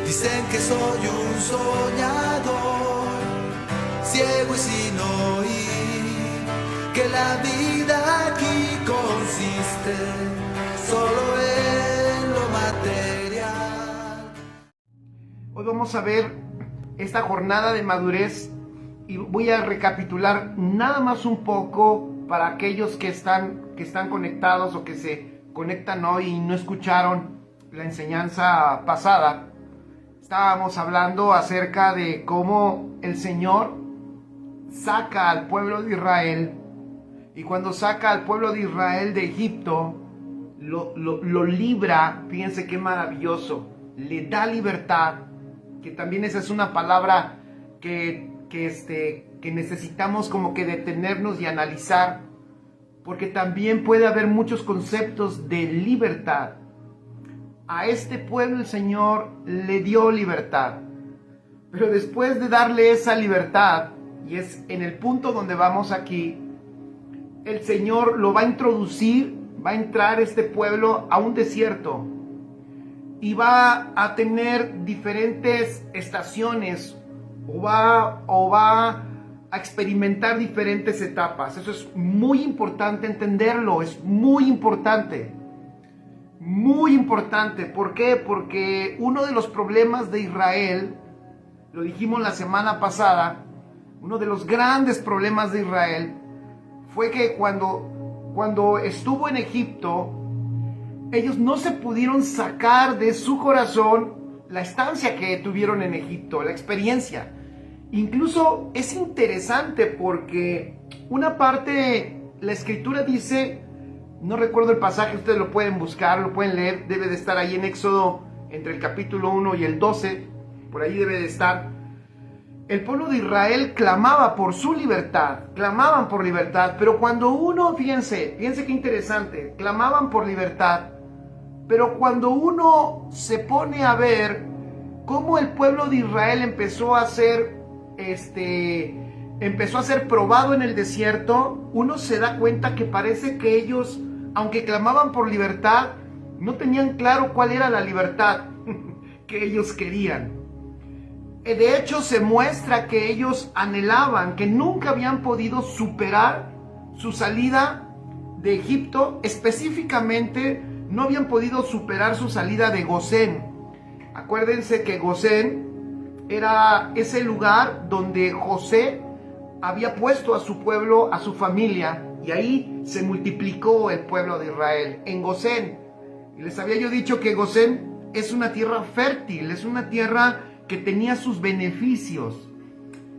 Dicen que soy un soñador, ciego y sin oír, que la vida aquí consiste solo en lo material. Hoy vamos a ver esta jornada de madurez y voy a recapitular nada más un poco para aquellos que están conectados o que se conectan hoy y no escucharon la enseñanza pasada. Estábamos hablando acerca de cómo el Señor saca al pueblo de Israel, y cuando saca al pueblo de Israel de Egipto, lo libra. Fíjense qué maravilloso, le da libertad, que también esa es una palabra que necesitamos como que detenernos y analizar, porque también puede haber muchos conceptos de libertad. A este pueblo el Señor le dio libertad, pero después de darle esa libertad, y es en el punto donde vamos aquí, el Señor lo va a introducir, va a entrar este pueblo a un desierto y va a tener diferentes estaciones o va a experimentar diferentes etapas. Eso es muy importante entenderlo, es muy importante. Muy importante. ¿Por qué? Porque uno de los problemas de Israel, lo dijimos la semana pasada, uno de los grandes problemas de Israel fue que cuando estuvo en Egipto, ellos no se pudieron sacar de su corazón la estancia que tuvieron en Egipto, la experiencia. Incluso es interesante porque una parte, la escritura dice, no recuerdo el pasaje, ustedes lo pueden buscar, lo pueden leer, debe de estar ahí en Éxodo, entre el capítulo 1 y el 12, por ahí debe de estar. El pueblo de Israel clamaba por su libertad, clamaban por libertad, pero cuando uno, fíjense qué interesante, clamaban por libertad, pero cuando uno se pone a ver cómo el pueblo de Israel empezó a ser probado en el desierto, uno se da cuenta que parece que ellos, aunque clamaban por libertad, no tenían claro cuál era la libertad que ellos querían. De hecho, se muestra que ellos anhelaban, que nunca habían podido superar su salida de Egipto. Específicamente, no habían podido superar su salida de Gosén. Acuérdense que Gosén era ese lugar donde José había puesto a su pueblo, a su familia, y ahí se multiplicó el pueblo de Israel, en Gosén. Y les había yo dicho que Gosén es una tierra fértil, es una tierra que tenía sus beneficios.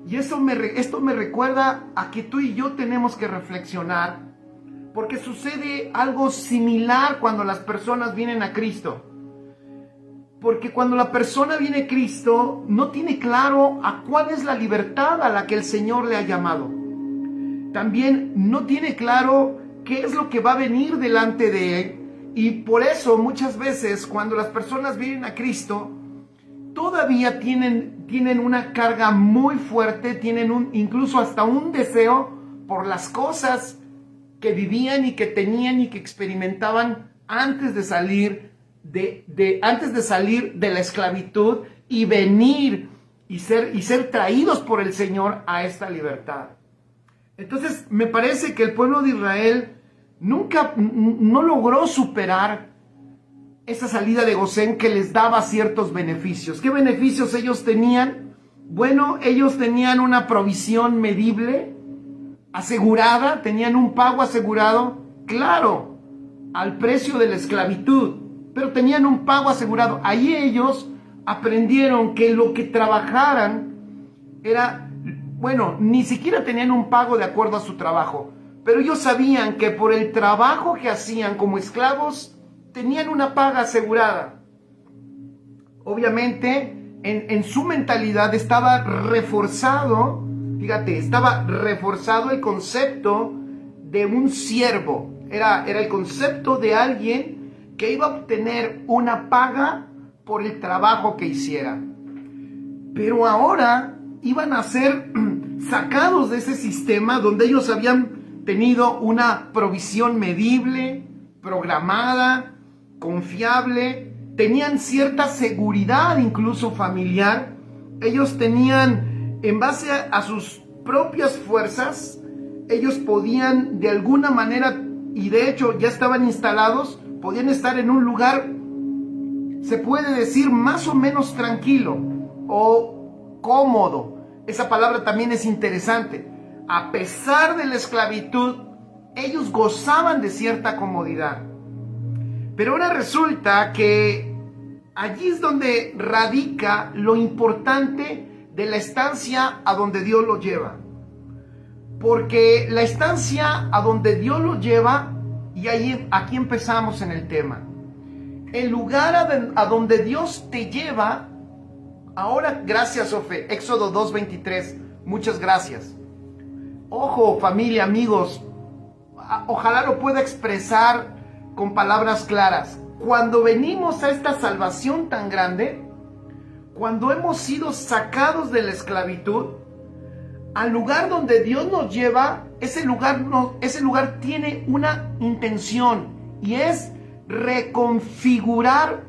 Y esto me recuerda a que tú y yo tenemos que reflexionar, porque sucede algo similar cuando las personas vienen a Cristo. Porque cuando la persona viene a Cristo, no tiene claro a cuál es la libertad a la que el Señor le ha llamado. También no tiene claro qué es lo que va a venir delante de él. Y por eso muchas veces cuando las personas vienen a Cristo, todavía tienen una carga muy fuerte, tienen incluso hasta un deseo por las cosas que vivían y que tenían y que experimentaban antes de salir de la esclavitud y venir y ser traídos por el Señor a esta libertad. Entonces me parece que el pueblo de Israel no logró superar esa salida de Gosén que les daba ciertos beneficios. ¿Qué beneficios ellos tenían? Bueno, ellos tenían una provisión medible, asegurada, tenían un pago asegurado, claro, al precio de la esclavitud, pero tenían un pago asegurado. Ahí ellos aprendieron que lo que trabajaran era, bueno, ni siquiera tenían un pago de acuerdo a su trabajo, pero ellos sabían que por el trabajo que hacían como esclavos, tenían una paga asegurada. Obviamente, en su mentalidad estaba reforzado, fíjate, estaba reforzado el concepto de un siervo. Era el concepto de alguien que iba a obtener una paga por el trabajo que hiciera. Pero ahora iban a ser sacados de ese sistema donde ellos habían tenido una provisión medible, programada, confiable, tenían cierta seguridad, incluso familiar. Ellos tenían, en base a sus propias fuerzas, ellos podían de alguna manera, y de hecho ya estaban instalados, podían estar en un lugar, se puede decir, más o menos tranquilo o cómodo. Esa palabra también es interesante. A pesar de la esclavitud, ellos gozaban de cierta comodidad. Pero ahora resulta que allí es donde radica lo importante de la estancia a donde Dios lo lleva. Porque la estancia a donde Dios lo lleva, y aquí empezamos en el tema. El lugar a donde Dios te lleva, ahora, gracias, Ofe, Éxodo 2:23, muchas gracias. Ojo, familia, amigos, ojalá lo pueda expresar con palabras claras. Cuando venimos a esta salvación tan grande, cuando hemos sido sacados de la esclavitud, al lugar donde Dios nos lleva, ese lugar tiene una intención, y es reconfigurar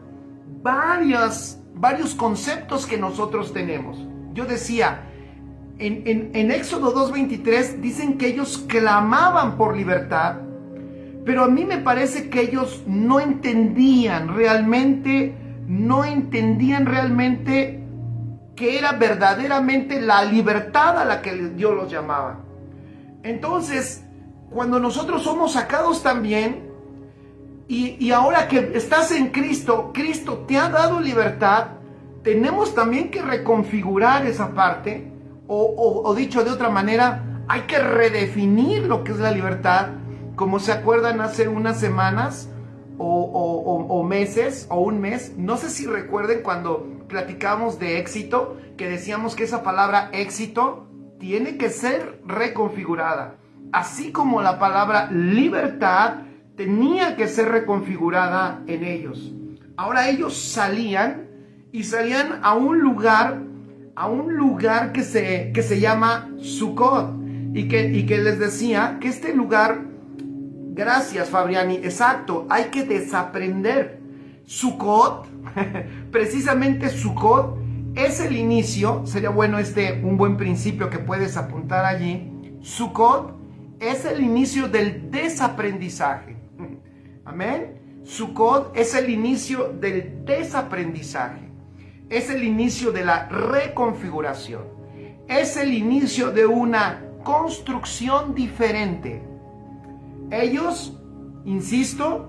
varios conceptos que nosotros tenemos. Yo decía, en Éxodo 2:23 dicen que ellos clamaban por libertad, pero a mí me parece que ellos no entendían realmente que era verdaderamente la libertad a la que Dios los llamaba. Entonces, cuando nosotros somos sacados también, y ahora que estás en Cristo, Cristo te ha dado libertad, tenemos también que reconfigurar esa parte, o dicho de otra manera, hay que redefinir lo que es la libertad. Como se acuerdan, hace unas semanas o meses o un mes, no sé si recuerden cuando platicamos de éxito, que decíamos que esa palabra éxito tiene que ser reconfigurada, así como la palabra libertad tenía que ser reconfigurada en ellos. Ahora ellos salían a un lugar que se llama Sucot, y que les decía que este lugar, gracias Fabriani, exacto, hay que desaprender. Sucot, precisamente Sucot es el inicio, sería bueno un buen principio que puedes apuntar allí. Sucot es el inicio del desaprendizaje. Amén. Sucot es el inicio del desaprendizaje. Es el inicio de la reconfiguración. Es el inicio de una construcción diferente. Ellos, insisto,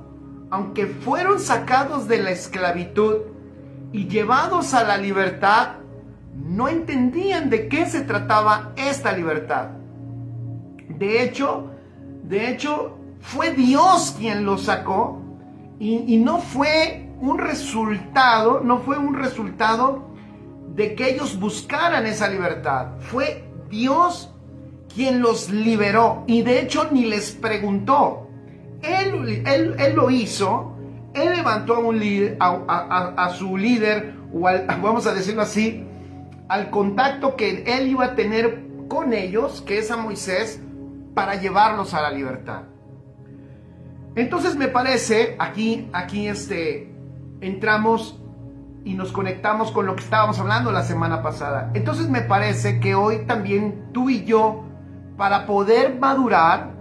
aunque fueron sacados de la esclavitud y llevados a la libertad, no entendían de qué se trataba esta libertad. De hecho, fue Dios quien los sacó, y no fue un resultado de que ellos buscaran esa libertad. Fue Dios quien los liberó, y de hecho ni les preguntó. Él lo hizo. Él levantó a su líder, vamos a decirlo así, al contacto que él iba a tener con ellos, que es a Moisés, para llevarlos a la libertad. Entonces me parece, aquí entramos y nos conectamos con lo que estábamos hablando la semana pasada. Entonces me parece que hoy también tú y yo, para poder madurar,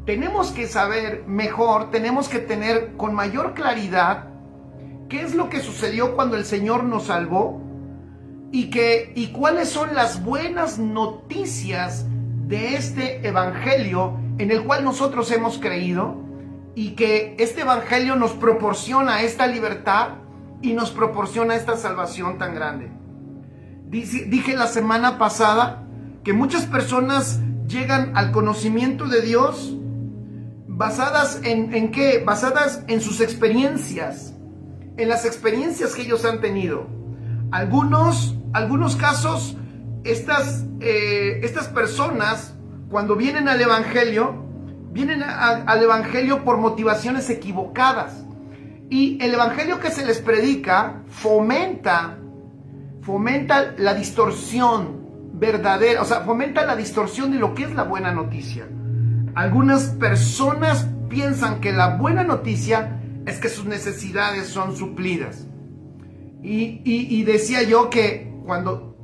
tenemos que saber mejor, tenemos que tener con mayor claridad qué es lo que sucedió cuando el Señor nos salvó, y cuáles son las buenas noticias de este evangelio en el cual nosotros hemos creído, y que este evangelio nos proporciona esta libertad y nos proporciona esta salvación tan grande. Dije la semana pasada que muchas personas llegan al conocimiento de Dios basadas ¿en qué? Basadas en sus experiencias, en las experiencias que ellos han tenido. Algunos casos, estas personas, cuando vienen al evangelio por motivaciones equivocadas, y el evangelio que se les predica fomenta la distorsión verdadera, o sea, fomenta la distorsión de lo que es la buena noticia. Algunas personas piensan que la buena noticia es que sus necesidades son suplidas. Y decía yo que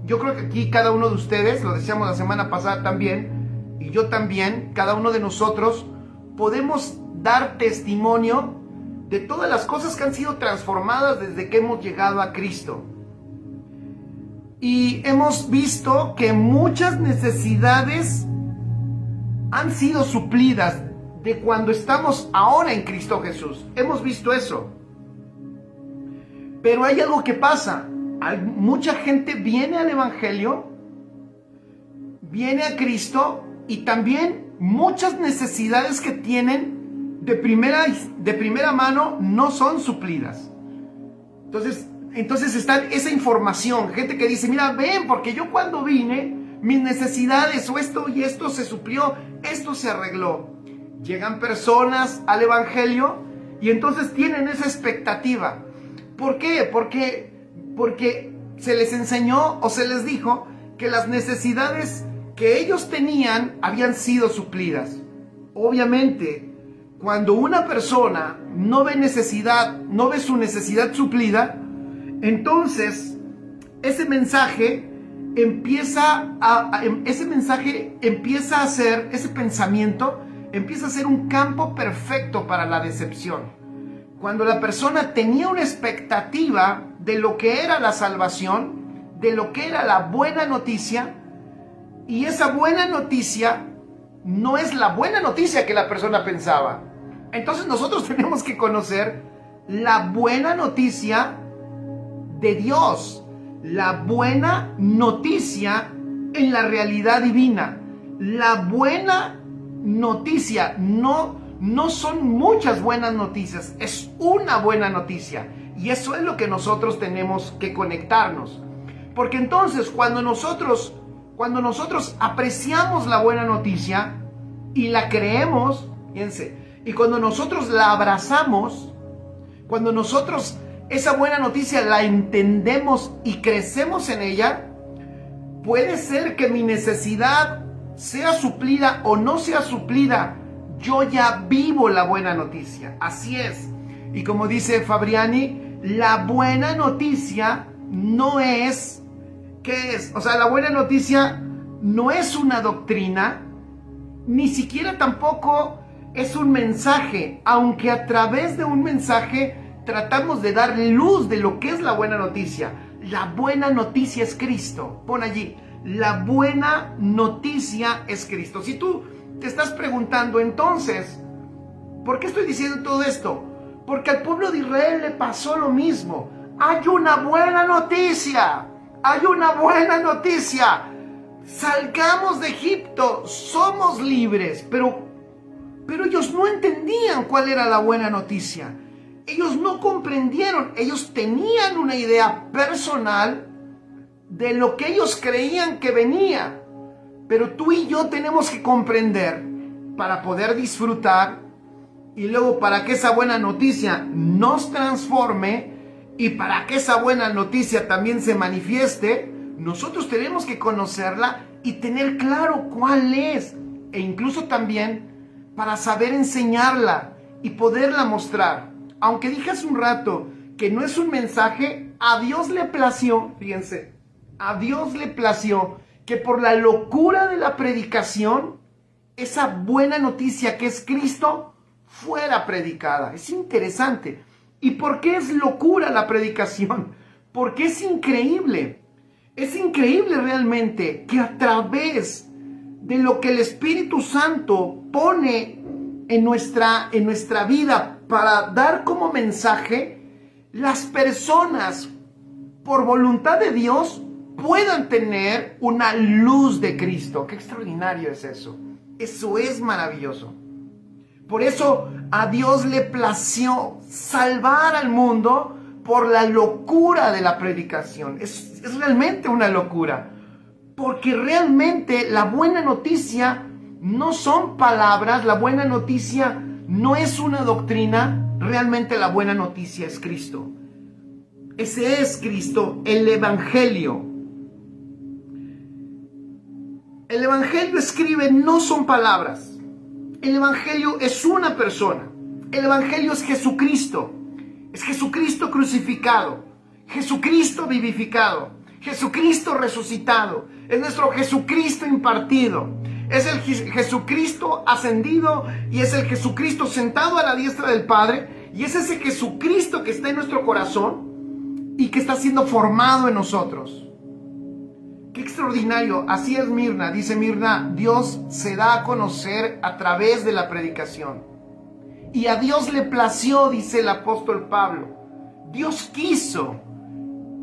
yo creo que aquí cada uno de ustedes, lo decíamos la semana pasada también, y yo también, cada uno de nosotros, podemos dar testimonio de todas las cosas que han sido transformadas desde que hemos llegado a Cristo. Y hemos visto que muchas necesidades han sido suplidas de cuando estamos ahora en Cristo Jesús. Hemos visto eso. Pero hay algo que pasa. Mucha gente viene al Evangelio, viene a Cristo, y también muchas necesidades que tienen de primera mano no son suplidas. Entonces está esa información, gente que dice, mira, ven, porque yo cuando vine, mis necesidades o esto y esto se suplió, esto se arregló. Llegan personas al Evangelio y entonces tienen esa expectativa. ¿Por qué? Porque se les enseñó o se les dijo que las necesidades que ellos tenían habían sido suplidas. Obviamente, cuando una persona no ve su necesidad suplida, entonces ese mensaje empieza a ser un campo perfecto para la decepción. Cuando la persona tenía una expectativa de lo que era la salvación, de lo que era la buena noticia, y esa buena noticia no es la buena noticia que la persona pensaba. Entonces nosotros tenemos que conocer la buena noticia de Dios, la buena noticia en la realidad divina. La buena noticia no son muchas buenas noticias, es una buena noticia, y eso es lo que nosotros tenemos que conectarnos, porque entonces cuando nosotros apreciamos la buena noticia y la creemos, fíjense, y cuando nosotros la abrazamos, cuando nosotros esa buena noticia la entendemos y crecemos en ella, puede ser que mi necesidad sea suplida o no sea suplida, yo ya vivo la buena noticia. Así es. Y como dice Fabriani, la buena noticia no es, ¿qué es? O sea, la buena noticia no es una doctrina, ni siquiera tampoco es un mensaje, aunque a través de un mensaje tratamos de dar luz de lo que es la buena noticia. La buena noticia es Cristo. Pon allí, la buena noticia es Cristo. Si tú te estás preguntando, entonces, ¿por qué estoy diciendo todo esto? Porque al pueblo de Israel le pasó lo mismo. Hay una buena noticia. Hay una buena noticia. Salgamos de Egipto, somos libres. Pero ellos no entendían cuál era la buena noticia. Ellos no comprendieron. Ellos tenían una idea personal de lo que ellos creían que venía. Pero tú y yo tenemos que comprender para poder disfrutar, y luego para que esa buena noticia nos transforme y para que esa buena noticia también se manifieste, nosotros tenemos que conocerla y tener claro cuál es, e incluso también para saber enseñarla y poderla mostrar. Aunque dije hace un rato que no es un mensaje, a Dios le plació, fíjense, a Dios le plació que por la locura de la predicación, esa buena noticia que es Cristo fuera predicada. Es interesante. ¿Y por qué es locura la predicación? Porque es increíble. Es increíble realmente que a través de lo que el Espíritu Santo pone en nuestra vida para dar como mensaje, las personas, por voluntad de Dios, puedan tener una luz de Cristo. Qué extraordinario es eso. Eso es maravilloso. Por eso a Dios le plació salvar al mundo por la locura de la predicación. Es realmente una locura. Porque realmente la buena noticia no son palabras, la buena noticia no es una doctrina, realmente la buena noticia es Cristo. Ese es Cristo, el Evangelio. El Evangelio escribe, no son palabras. El Evangelio es una persona. El Evangelio es Jesucristo. Es Jesucristo crucificado, Jesucristo vivificado, Jesucristo resucitado. Es nuestro Jesucristo impartido. Es el Jesucristo ascendido y es el Jesucristo sentado a la diestra del Padre. Y es ese Jesucristo que está en nuestro corazón y que está siendo formado en nosotros. Qué extraordinario. Así es Mirna. Dice Mirna, Dios se da a conocer a través de la predicación. Y a Dios le plació, dice el apóstol Pablo. Dios quiso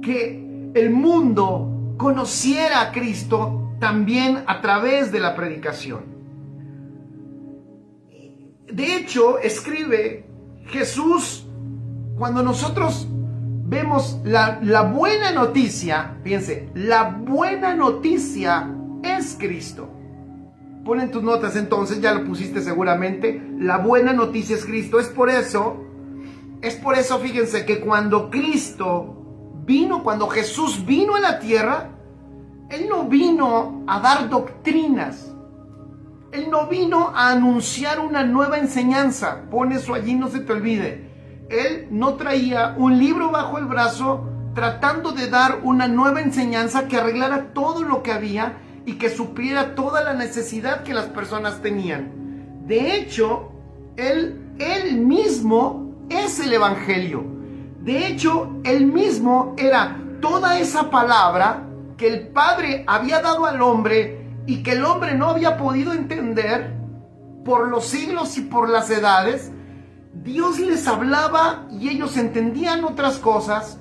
que el mundo conociera a Cristo también a través de la predicación. De hecho, escribe Jesús, cuando nosotros vemos la buena noticia, fíjense, la buena noticia es Cristo. Ponen tus notas entonces, ya lo pusiste seguramente. La buena noticia es Cristo. Es por eso, fíjense, que cuando Jesús vino a la tierra, Él no vino a dar doctrinas. Él no vino a anunciar una nueva enseñanza. Pon eso allí, no se te olvide. Él no traía un libro bajo el brazo tratando de dar una nueva enseñanza que arreglara todo lo que había y que supliera toda la necesidad que las personas tenían. De hecho, Él mismo es el Evangelio. De hecho, Él mismo era toda esa palabra que el Padre había dado al hombre y que el hombre no había podido entender por los siglos y por las edades. Dios les hablaba y ellos entendían otras cosas,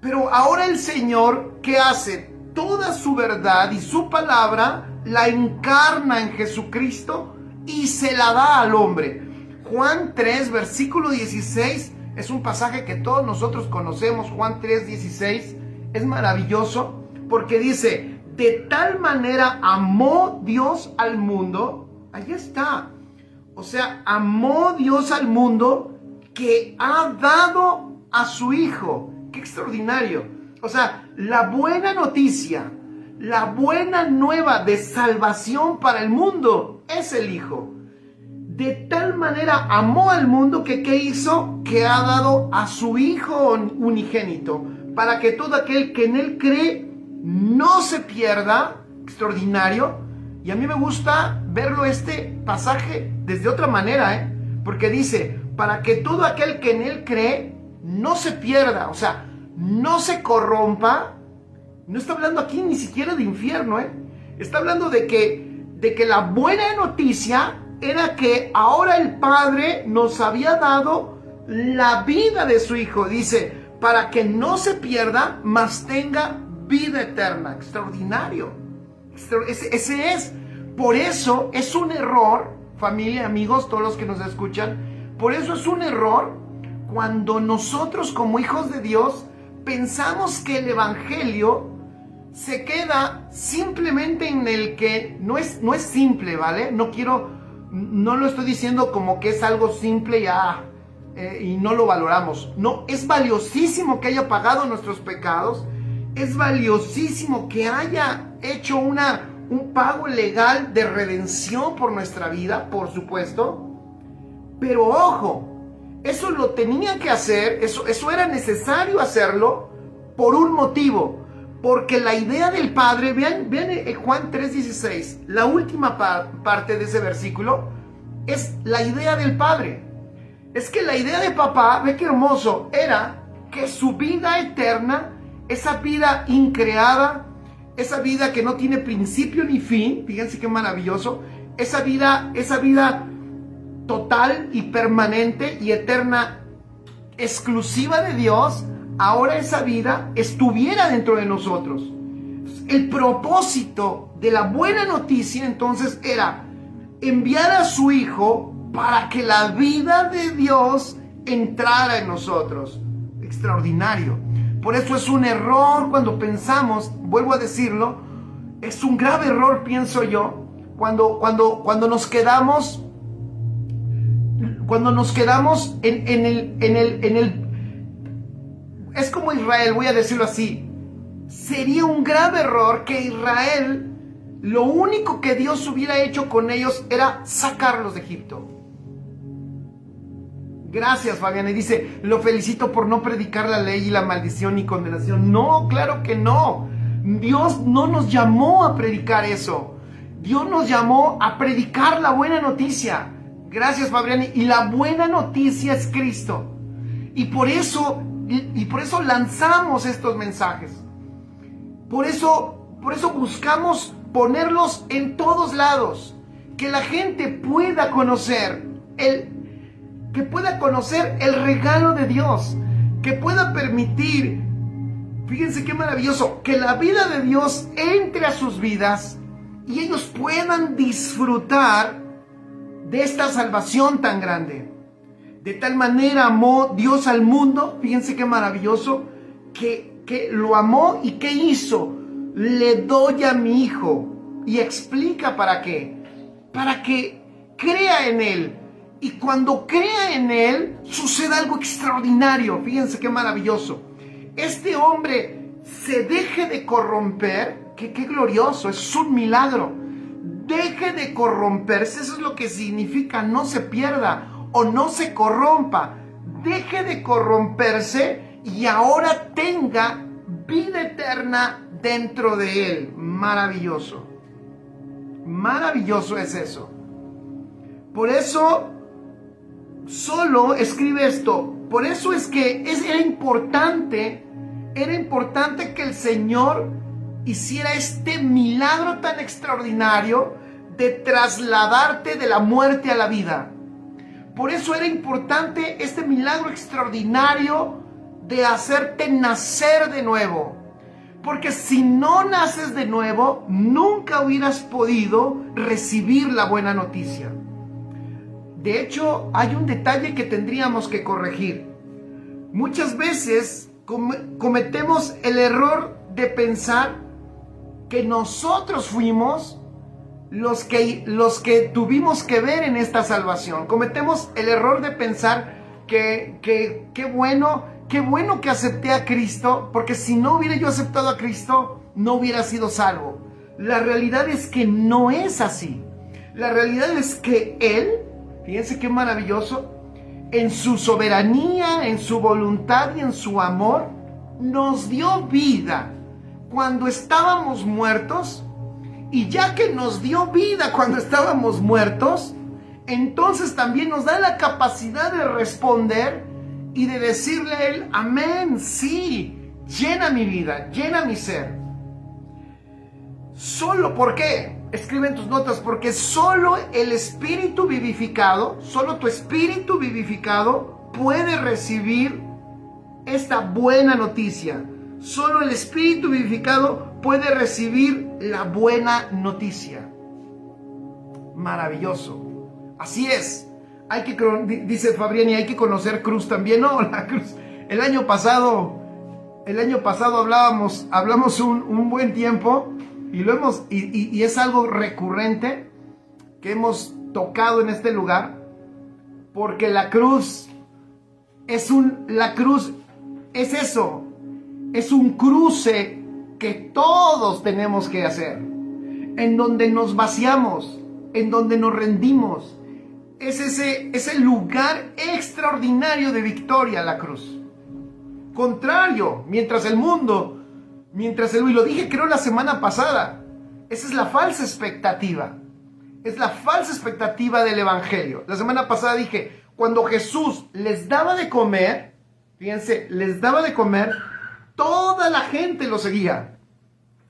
pero ahora el Señor, ¿qué hace? Toda su verdad y su palabra la encarna en Jesucristo y se la da al hombre. Juan 3, versículo 16, es un pasaje que todos nosotros conocemos. Juan 3, 16, es maravilloso porque dice, de tal manera amó Dios al mundo. Ahí está. O sea, amó Dios al mundo que ha dado a su Hijo. ¡Qué extraordinario! O sea, la buena noticia, la buena nueva de salvación para el mundo es el Hijo. De tal manera amó al mundo que ¿qué hizo? Que ha dado a su Hijo unigénito, para que todo aquel que en Él cree no se pierda. Extraordinario. Y a mí me gusta verlo este pasaje desde otra manera, porque dice, para que todo aquel que en Él cree no se pierda, o sea, no se corrompa. No está hablando aquí ni siquiera de infierno, está hablando de que la buena noticia era que ahora el Padre nos había dado la vida de su Hijo. Dice, para que no se pierda, mas tenga vida eterna. Extraordinario. Ese es. Por eso es un error, familia, amigos, todos los que nos escuchan, por eso es un error cuando nosotros como hijos de Dios pensamos que el Evangelio se queda simplemente en el que no es simple, ¿vale? No lo estoy diciendo como que es algo simple y no lo valoramos. No, es valiosísimo que haya pagado nuestros pecados, es valiosísimo que haya hecho un pago legal de redención por nuestra vida, por supuesto. Pero ojo, eso lo tenía que hacer, eso era necesario hacerlo por un motivo. Porque la idea del Padre, vean Juan 3:16, la última parte de ese versículo, es la idea del Padre. Es que la idea de papá, ve qué hermoso, era que su vida eterna, esa vida increada, esa vida que no tiene principio ni fin, fíjense qué maravilloso, esa vida total y permanente y eterna, exclusiva de Dios, ahora esa vida estuviera dentro de nosotros. El propósito de la buena noticia entonces era enviar a su Hijo para que la vida de Dios entrara en nosotros. Extraordinario. Por eso es un error cuando pensamos, vuelvo a decirlo, es un grave error, pienso yo, cuando nos quedamos en el es como Israel, voy a decirlo así. Sería un grave error que Israel, lo único que Dios hubiera hecho con ellos era sacarlos de Egipto. Gracias, Fabián. Y dice, lo felicito por no predicar la ley y la maldición y condenación. No, claro que no. Dios no nos llamó a predicar eso. Dios nos llamó a predicar la buena noticia. Gracias, Fabián. Y la buena noticia es Cristo. Y por eso lanzamos estos mensajes. Por eso buscamos ponerlos en todos lados. Que la gente pueda conocer el regalo de Dios, que pueda permitir, fíjense qué maravilloso, que la vida de Dios entre a sus vidas y ellos puedan disfrutar de esta salvación tan grande. De tal manera amó Dios al mundo, fíjense qué maravilloso, que lo amó y ¿qué hizo? Le doy a mi Hijo. Y explica para qué. Para que crea en Él. Y cuando crea en Él, sucede algo extraordinario. Fíjense qué maravilloso. Este hombre se deje de corromper. Qué glorioso, es un milagro. Deje de corromperse, eso es lo que significa no se pierda o no se corrompa. Deje de corromperse y ahora tenga vida eterna dentro de Él. Maravilloso. Maravilloso es eso. Por eso solo escribe esto. Por eso es que era importante que el Señor hiciera este milagro tan extraordinario de trasladarte de la muerte a la vida. Por eso era importante este milagro extraordinario de hacerte nacer de nuevo. Porque si no naces de nuevo, nunca hubieras podido recibir la buena noticia. De hecho, hay un detalle que tendríamos que corregir. Muchas veces cometemos el error de pensar que nosotros fuimos los que tuvimos que ver en esta salvación. Cometemos el error de pensar que qué bueno que acepté a Cristo, porque si no hubiera yo aceptado a Cristo, no hubiera sido salvo. La realidad es que no es así. La realidad es que Él, fíjense qué maravilloso, en su soberanía, en su voluntad y en su amor, nos dio vida cuando estábamos muertos. Y ya que nos dio vida cuando estábamos muertos, entonces también nos da la capacidad de responder y de decirle a Él, amén, sí, llena mi vida, llena mi ser. Solo, ¿por qué? Escribe en tus notas, porque solo el espíritu vivificado, solo tu espíritu vivificado puede recibir esta buena noticia. Solo el espíritu vivificado puede recibir la buena noticia. Maravilloso. Así es. Dice Fabriani, hay que conocer cruz también. No, la cruz. El año pasado hablamos un buen tiempo y es algo recurrente que hemos tocado en este lugar, porque la cruz es eso. Es un cruce que todos tenemos que hacer, en donde nos vaciamos, en donde nos rendimos. Es ese lugar extraordinario de victoria, la cruz. Contrario, y lo dije creo la semana pasada, esa es la falsa expectativa. Es la falsa expectativa del evangelio. La semana pasada dije, cuando Jesús les daba de comer, fíjense, les daba de comer, toda la gente lo seguía.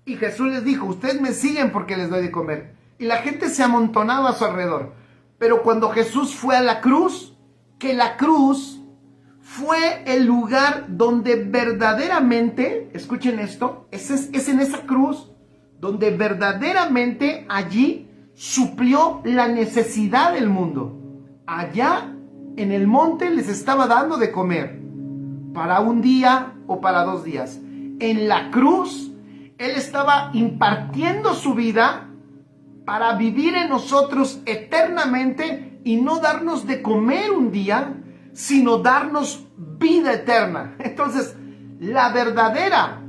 Y Jesús les dijo, ustedes me siguen porque les doy de comer. Y la gente se amontonaba a su alrededor. Pero cuando Jesús fue a la cruz, que la cruz fue el lugar donde verdaderamente, escuchen esto, es en esa cruz donde verdaderamente allí suplió la necesidad del mundo. Allá en el monte les estaba dando de comer para un día o para 2 días. En la cruz, Él estaba impartiendo su vida para vivir en nosotros eternamente y no darnos de comer un día, sino darnos vida eterna. Entonces, la verdadera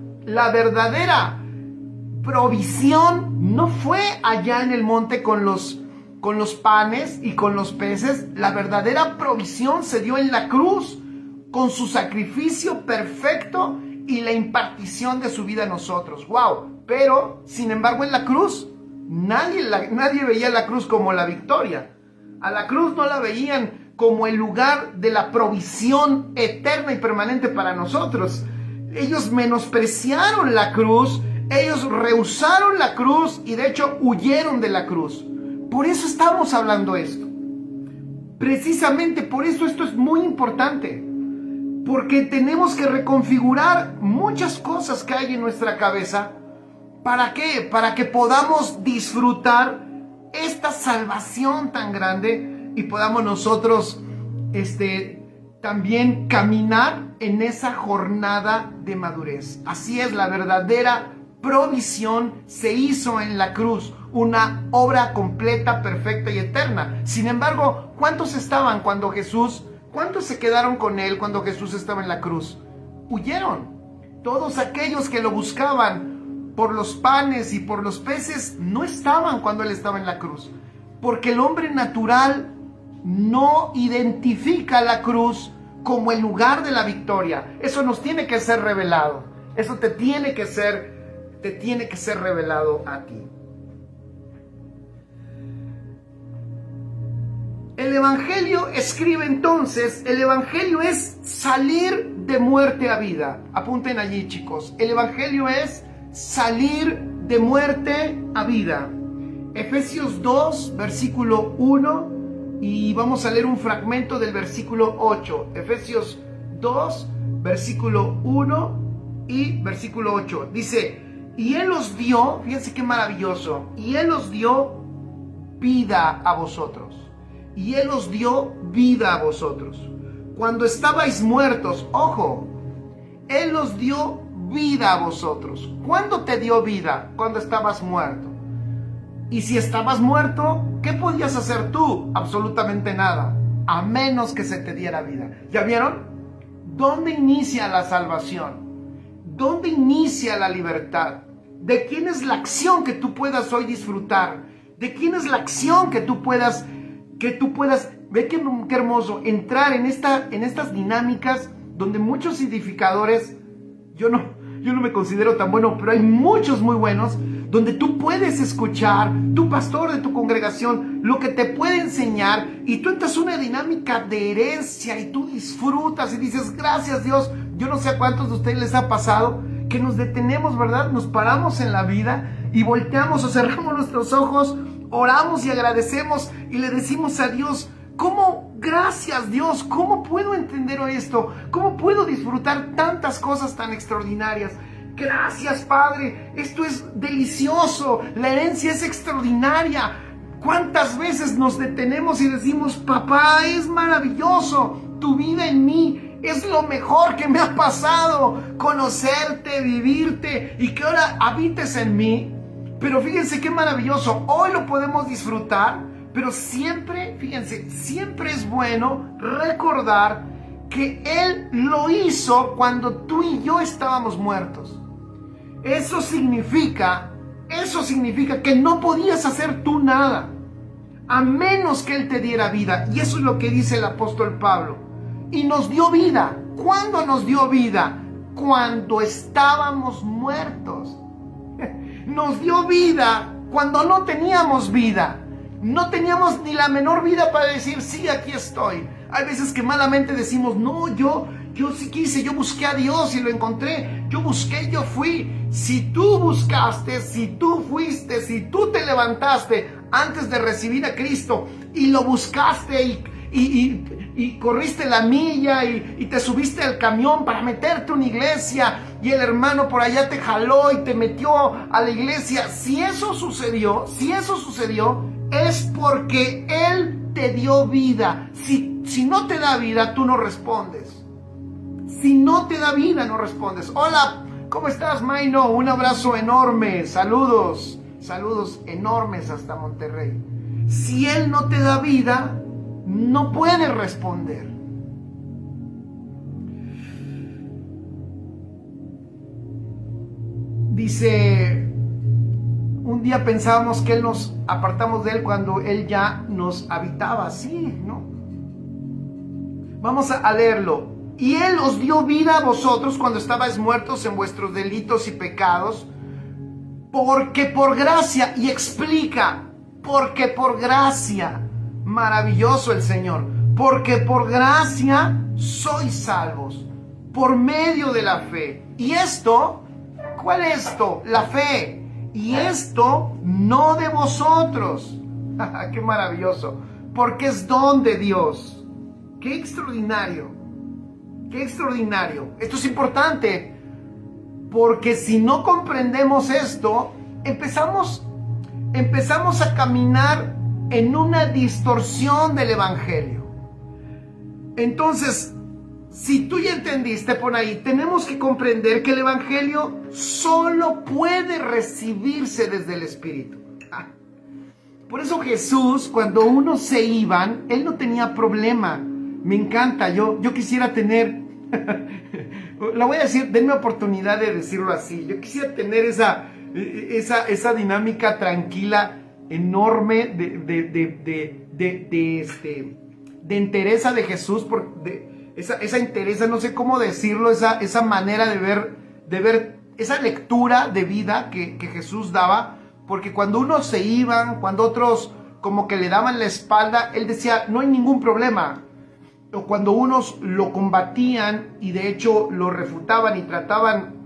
provisión no fue allá en el monte con los con los panes y con los peces, la verdadera provisión se dio en la cruz, con su sacrificio perfecto y la impartición de su vida a nosotros. ¡Wow! Pero, sin embargo, en la cruz, nadie veía la cruz como la victoria. A la cruz no la veían como el lugar de la provisión eterna y permanente para nosotros. Ellos menospreciaron la cruz, ellos rehusaron la cruz y de hecho huyeron de la cruz. Por eso estamos hablando esto. Precisamente por eso esto es muy importante. Porque tenemos que reconfigurar muchas cosas que hay en nuestra cabeza. ¿Para qué? Para que podamos disfrutar esta salvación tan grande y podamos nosotros también caminar en esa jornada de madurez. Así es, la verdadera provisión se hizo en la cruz, una obra completa, perfecta y eterna. Sin embargo, ¿cuántos estaban cuántos se quedaron con él cuando Jesús estaba en la cruz? Huyeron. Todos aquellos que lo buscaban por los panes y por los peces no estaban cuando él estaba en la cruz. Porque el hombre natural no identifica la cruz como el lugar de la victoria. Eso nos tiene que ser revelado. Eso te tiene que ser revelado a ti. El Evangelio escribe entonces, el Evangelio es salir de muerte a vida. Apunten allí, chicos. El Evangelio es salir de muerte a vida. Efesios 2, versículo 1, y vamos a leer un fragmento del versículo 8. Efesios 2, versículo 1 y versículo 8. Dice, y Él os dio, fíjense qué maravilloso, y Él os dio vida a vosotros. Y Él os dio vida a vosotros. Cuando estabais muertos, ojo, Él os dio vida a vosotros. ¿Cuándo te dio vida? Cuando estabas muerto. Y si estabas muerto, ¿qué podías hacer tú? Absolutamente nada, a menos que se te diera vida. ¿Ya vieron? ¿Dónde inicia la salvación? ¿Dónde inicia la libertad? ¿De quién es la acción que tú puedas hoy disfrutar? ¿De quién es la acción que tú puedas, ve qué hermoso, entrar en estas dinámicas donde muchos edificadores, yo no me considero tan bueno, pero hay muchos muy buenos, donde tú puedes escuchar, tu pastor de tu congregación, lo que te puede enseñar, y tú entras en una dinámica de herencia y tú disfrutas y dices, gracias Dios. Yo no sé a cuántos de ustedes les ha pasado que nos detenemos, ¿verdad? Nos paramos en la vida y volteamos o cerramos nuestros ojos, oramos y agradecemos y le decimos a Dios, ¿cómo? Gracias Dios, ¿cómo puedo entender esto? ¿Cómo puedo disfrutar tantas cosas tan extraordinarias? Gracias Padre, esto es delicioso, la herencia es extraordinaria. ¿Cuántas veces nos detenemos y decimos, papá, es maravilloso, tu vida en mí es lo mejor que me ha pasado, conocerte, vivirte y que ahora habites en mí? Pero fíjense qué maravilloso, hoy lo podemos disfrutar, pero siempre, fíjense, siempre es bueno recordar que Él lo hizo cuando tú y yo estábamos muertos. Eso significa que no podías hacer tú nada, a menos que Él te diera vida. Y eso es lo que dice el apóstol Pablo. Y nos dio vida. ¿Cuándo nos dio vida? Cuando estábamos muertos. Nos dio vida cuando no teníamos vida. No teníamos ni la menor vida para decir, sí, aquí estoy. Hay veces que malamente decimos, no, yo sí quise, yo busqué a Dios y lo encontré. Yo busqué, yo fui. Si tú buscaste, si tú fuiste, si tú te levantaste antes de recibir a Cristo y lo buscaste y corriste la milla y te subiste al camión para meterte a una iglesia y el hermano por allá te jaló y te metió a la iglesia, si eso sucedió, es porque Él te dio vida. Si no te da vida, tú no respondes. Si no te da vida, no respondes. Hola, ¿cómo estás, Maino? Un abrazo enorme, saludos enormes hasta Monterrey. Si Él no te da vida, no puedes responder. Dice un día pensábamos que Él nos apartamos de Él cuando Él ya nos habitaba. Sí, ¿no? Vamos a leerlo. Y Él os dio vida a vosotros cuando estabais muertos en vuestros delitos y pecados, porque por gracia, y explica, porque por gracia, maravilloso el Señor, porque por gracia sois salvos, por medio de la fe. Y esto, ¿cuál es esto? La fe. Y esto no de vosotros. Qué maravilloso, porque es don de Dios. Qué extraordinario, qué extraordinario. Esto es importante, porque si no comprendemos esto, empezamos a caminar en una distorsión del evangelio. Entonces, si tú ya entendiste, pon ahí, tenemos que comprender que el evangelio solo puede recibirse desde el Espíritu. Por eso Jesús, cuando unos se iban, Él no tenía problema. Me encanta, yo quisiera tener, la voy a decir, denme oportunidad de decirlo así, yo quisiera tener esa dinámica tranquila, enorme de entereza de Jesús, esa entereza, no sé cómo decirlo, esa manera de ver esa lectura de vida que Jesús daba, porque cuando unos se iban, cuando otros como que le daban la espalda, Él decía, no hay ningún problema. O cuando unos lo combatían y de hecho lo refutaban y trataban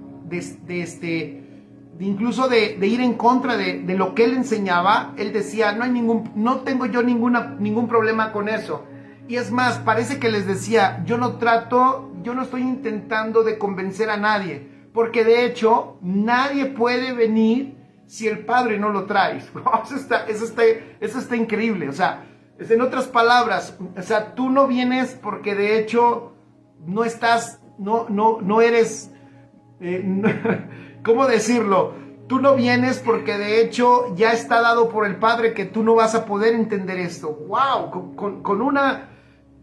incluso de ir en contra de lo que Él enseñaba, Él decía, no tengo yo ningún problema con eso. Y es más, parece que les decía, yo no estoy intentando de convencer a nadie, porque de hecho nadie puede venir si el Padre no lo trae. Eso está increíble. O sea, en otras palabras, o sea, tú no vienes porque de hecho no eres, ¿cómo decirlo? Tú no vienes porque de hecho ya está dado por el Padre que tú no vas a poder entender esto. ¡Wow!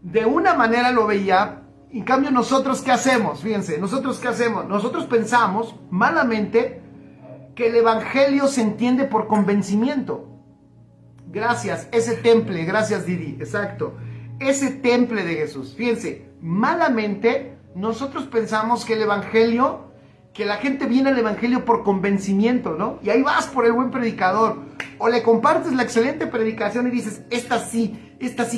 De una manera lo veía. En cambio, ¿nosotros qué hacemos? Fíjense, ¿nosotros qué hacemos? Nosotros pensamos malamente que el evangelio se entiende por convencimiento. Gracias, ese temple, gracias Didi, exacto. Ese temple de Jesús. Fíjense, malamente nosotros pensamos que el evangelio, que la gente viene al evangelio por convencimiento, ¿no? Y ahí vas por el buen predicador. O le compartes la excelente predicación y dices, esta sí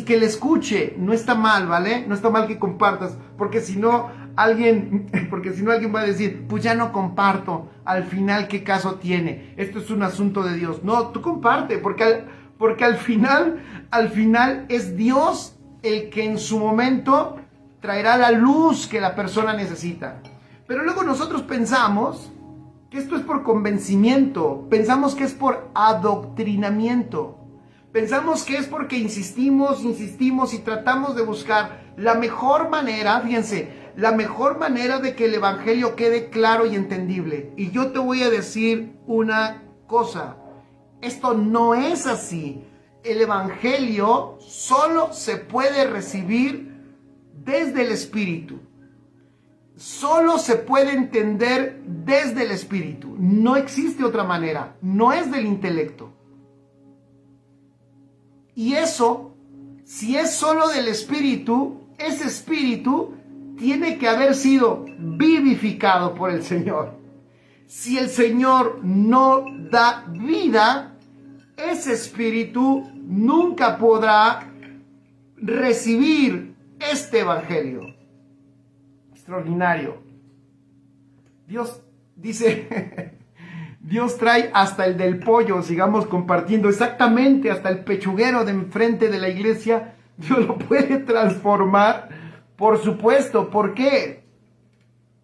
que le escuche. No está mal, ¿vale? No está mal que compartas, porque si no alguien va a decir, pues ya no comparto. Al final, ¿qué caso tiene? Esto es un asunto de Dios. No, tú comparte, porque al final es Dios el que en su momento traerá la luz que la persona necesita. Pero luego nosotros pensamos que esto es por convencimiento, pensamos que es por adoctrinamiento, pensamos que es porque insistimos y tratamos de buscar la mejor manera, fíjense, la mejor manera de que el evangelio quede claro y entendible. Y yo te voy a decir una cosa, esto no es así. El evangelio solo se puede recibir desde el Espíritu. Solo se puede entender desde el Espíritu. No existe otra manera. No es del intelecto. Y eso, si es solo del Espíritu, ese Espíritu tiene que haber sido vivificado por el Señor. Si el Señor no da vida, ese Espíritu nunca podrá recibir este evangelio. Extraordinario. Dios dice, Dios trae hasta el del pollo, sigamos compartiendo, exactamente hasta el pechuguero de enfrente de la iglesia, Dios lo puede transformar, por supuesto. ¿Por qué?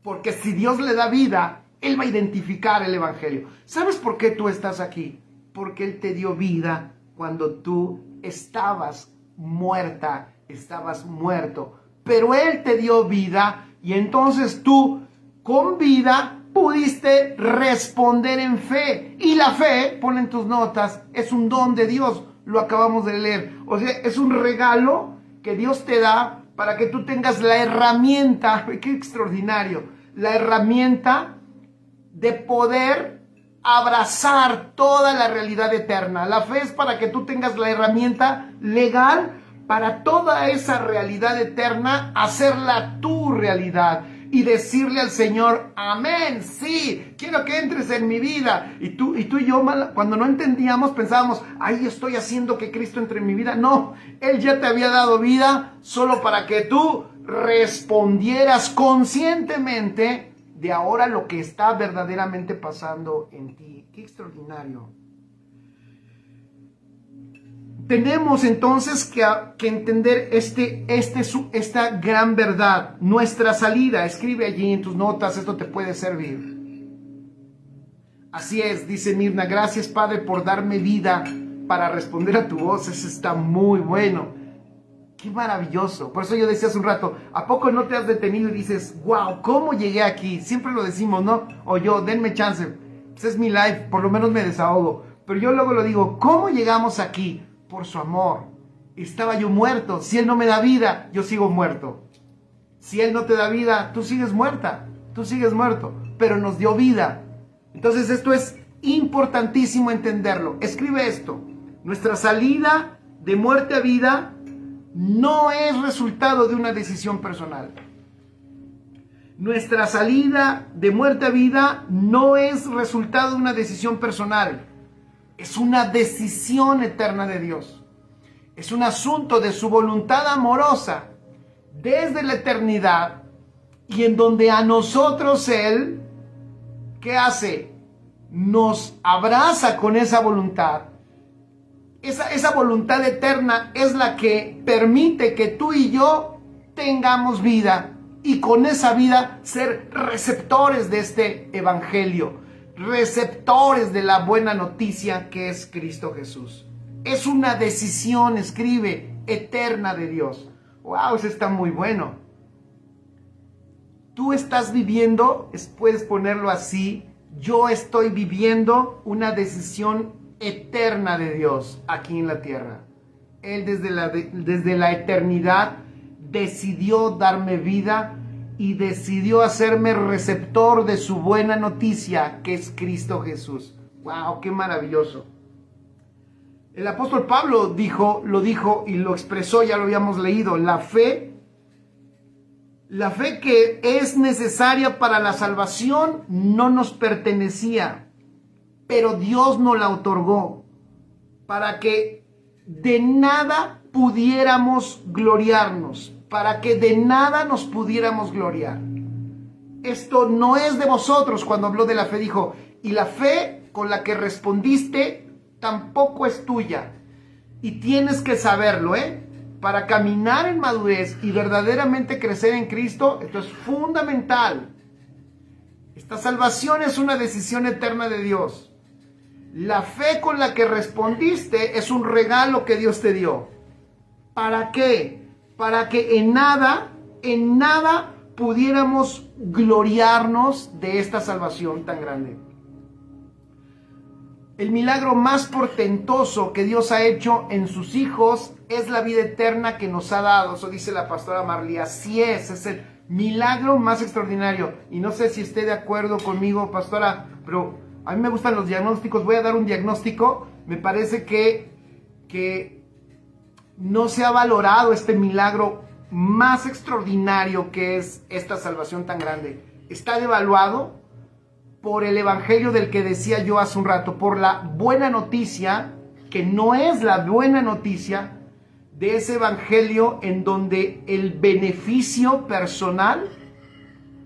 Porque si Dios le da vida, Él va a identificar el evangelio. ¿Sabes por qué tú estás aquí? Porque Él te dio vida cuando tú estabas muerta, estabas muerto, pero Él te dio vida. Y entonces tú, con vida, pudiste responder en fe. Y la fe, pon en tus notas, es un don de Dios. Lo acabamos de leer. O sea, es un regalo que Dios te da para que tú tengas la herramienta. ¡Qué extraordinario! La herramienta de poder abrazar toda la realidad eterna. La fe es para que tú tengas la herramienta legal para toda esa realidad eterna, hacerla tu realidad y decirle al Señor, amén, sí, quiero que entres en mi vida. Y tú y yo, cuando no entendíamos, pensábamos, ay, estoy haciendo que Cristo entre en mi vida. No, Él ya te había dado vida solo para que tú respondieras conscientemente de ahora lo que está verdaderamente pasando en ti. Qué extraordinario. Tenemos entonces que entender esta gran verdad. Nuestra salida, escribe allí en tus notas, esto te puede servir. Así es, dice Mirna, gracias Padre por darme vida para responder a tu voz. Eso está muy bueno. Qué maravilloso. Por eso yo decía hace un rato, ¿a poco no te has detenido y dices, wow, ¿cómo llegué aquí? Siempre lo decimos, ¿no? O yo, denme chance. Pues es mi life, por lo menos me desahogo. Pero yo luego lo digo, ¿cómo llegamos aquí? Por su amor. Estaba yo muerto. Si Él no me da vida, yo sigo muerto. Si Él no te da vida, tú sigues muerta. Tú sigues muerto. Pero nos dio vida. Entonces esto es importantísimo entenderlo. Escribe esto. Nuestra salida de muerte a vida no es resultado de una decisión personal. Nuestra salida de muerte a vida no es resultado de una decisión personal. Es una decisión eterna de Dios. Es un asunto de su voluntad amorosa desde la eternidad y en donde a nosotros Él, ¿qué hace? Nos abraza con esa voluntad. Esa voluntad eterna es la que permite que tú y yo tengamos vida y con esa vida ser receptores de este evangelio. Receptores de la buena noticia que es Cristo Jesús. Es una decisión, escribe, eterna de Dios. Wow, eso está muy bueno. Tú estás viviendo, puedes ponerlo así, yo estoy viviendo una decisión eterna de Dios aquí en la tierra. Él desde la eternidad decidió darme vida y decidió hacerme receptor de su buena noticia, que es Cristo Jesús. ¡Wow! ¡Qué maravilloso! El apóstol Pablo lo dijo y lo expresó, ya lo habíamos leído. La fe que es necesaria para la salvación no nos pertenecía, pero Dios nos la otorgó para que de nada pudiéramos gloriarnos. Para que de nada nos pudiéramos gloriar. Esto no es de vosotros. Cuando habló de la fe dijo, y la fe con la que respondiste tampoco es tuya. Y tienes que saberlo, para caminar en madurez y verdaderamente crecer en Cristo. Esto es fundamental. Esta salvación es una decisión eterna de Dios. La fe con la que respondiste es un regalo que Dios te dio. ¿Para qué? Para que en nada pudiéramos gloriarnos de esta salvación tan grande. El milagro más portentoso que Dios ha hecho en sus hijos es la vida eterna que nos ha dado. Eso dice la pastora Marley. Así es el milagro más extraordinario. Y no sé si esté de acuerdo conmigo, pastora, pero a mí me gustan los diagnósticos. Voy a dar un diagnóstico. Me parece que no se ha valorado este milagro más extraordinario que es esta salvación tan grande. Está devaluado por el evangelio del que decía yo hace un rato, por la buena noticia, que no es la buena noticia de ese evangelio en donde el beneficio personal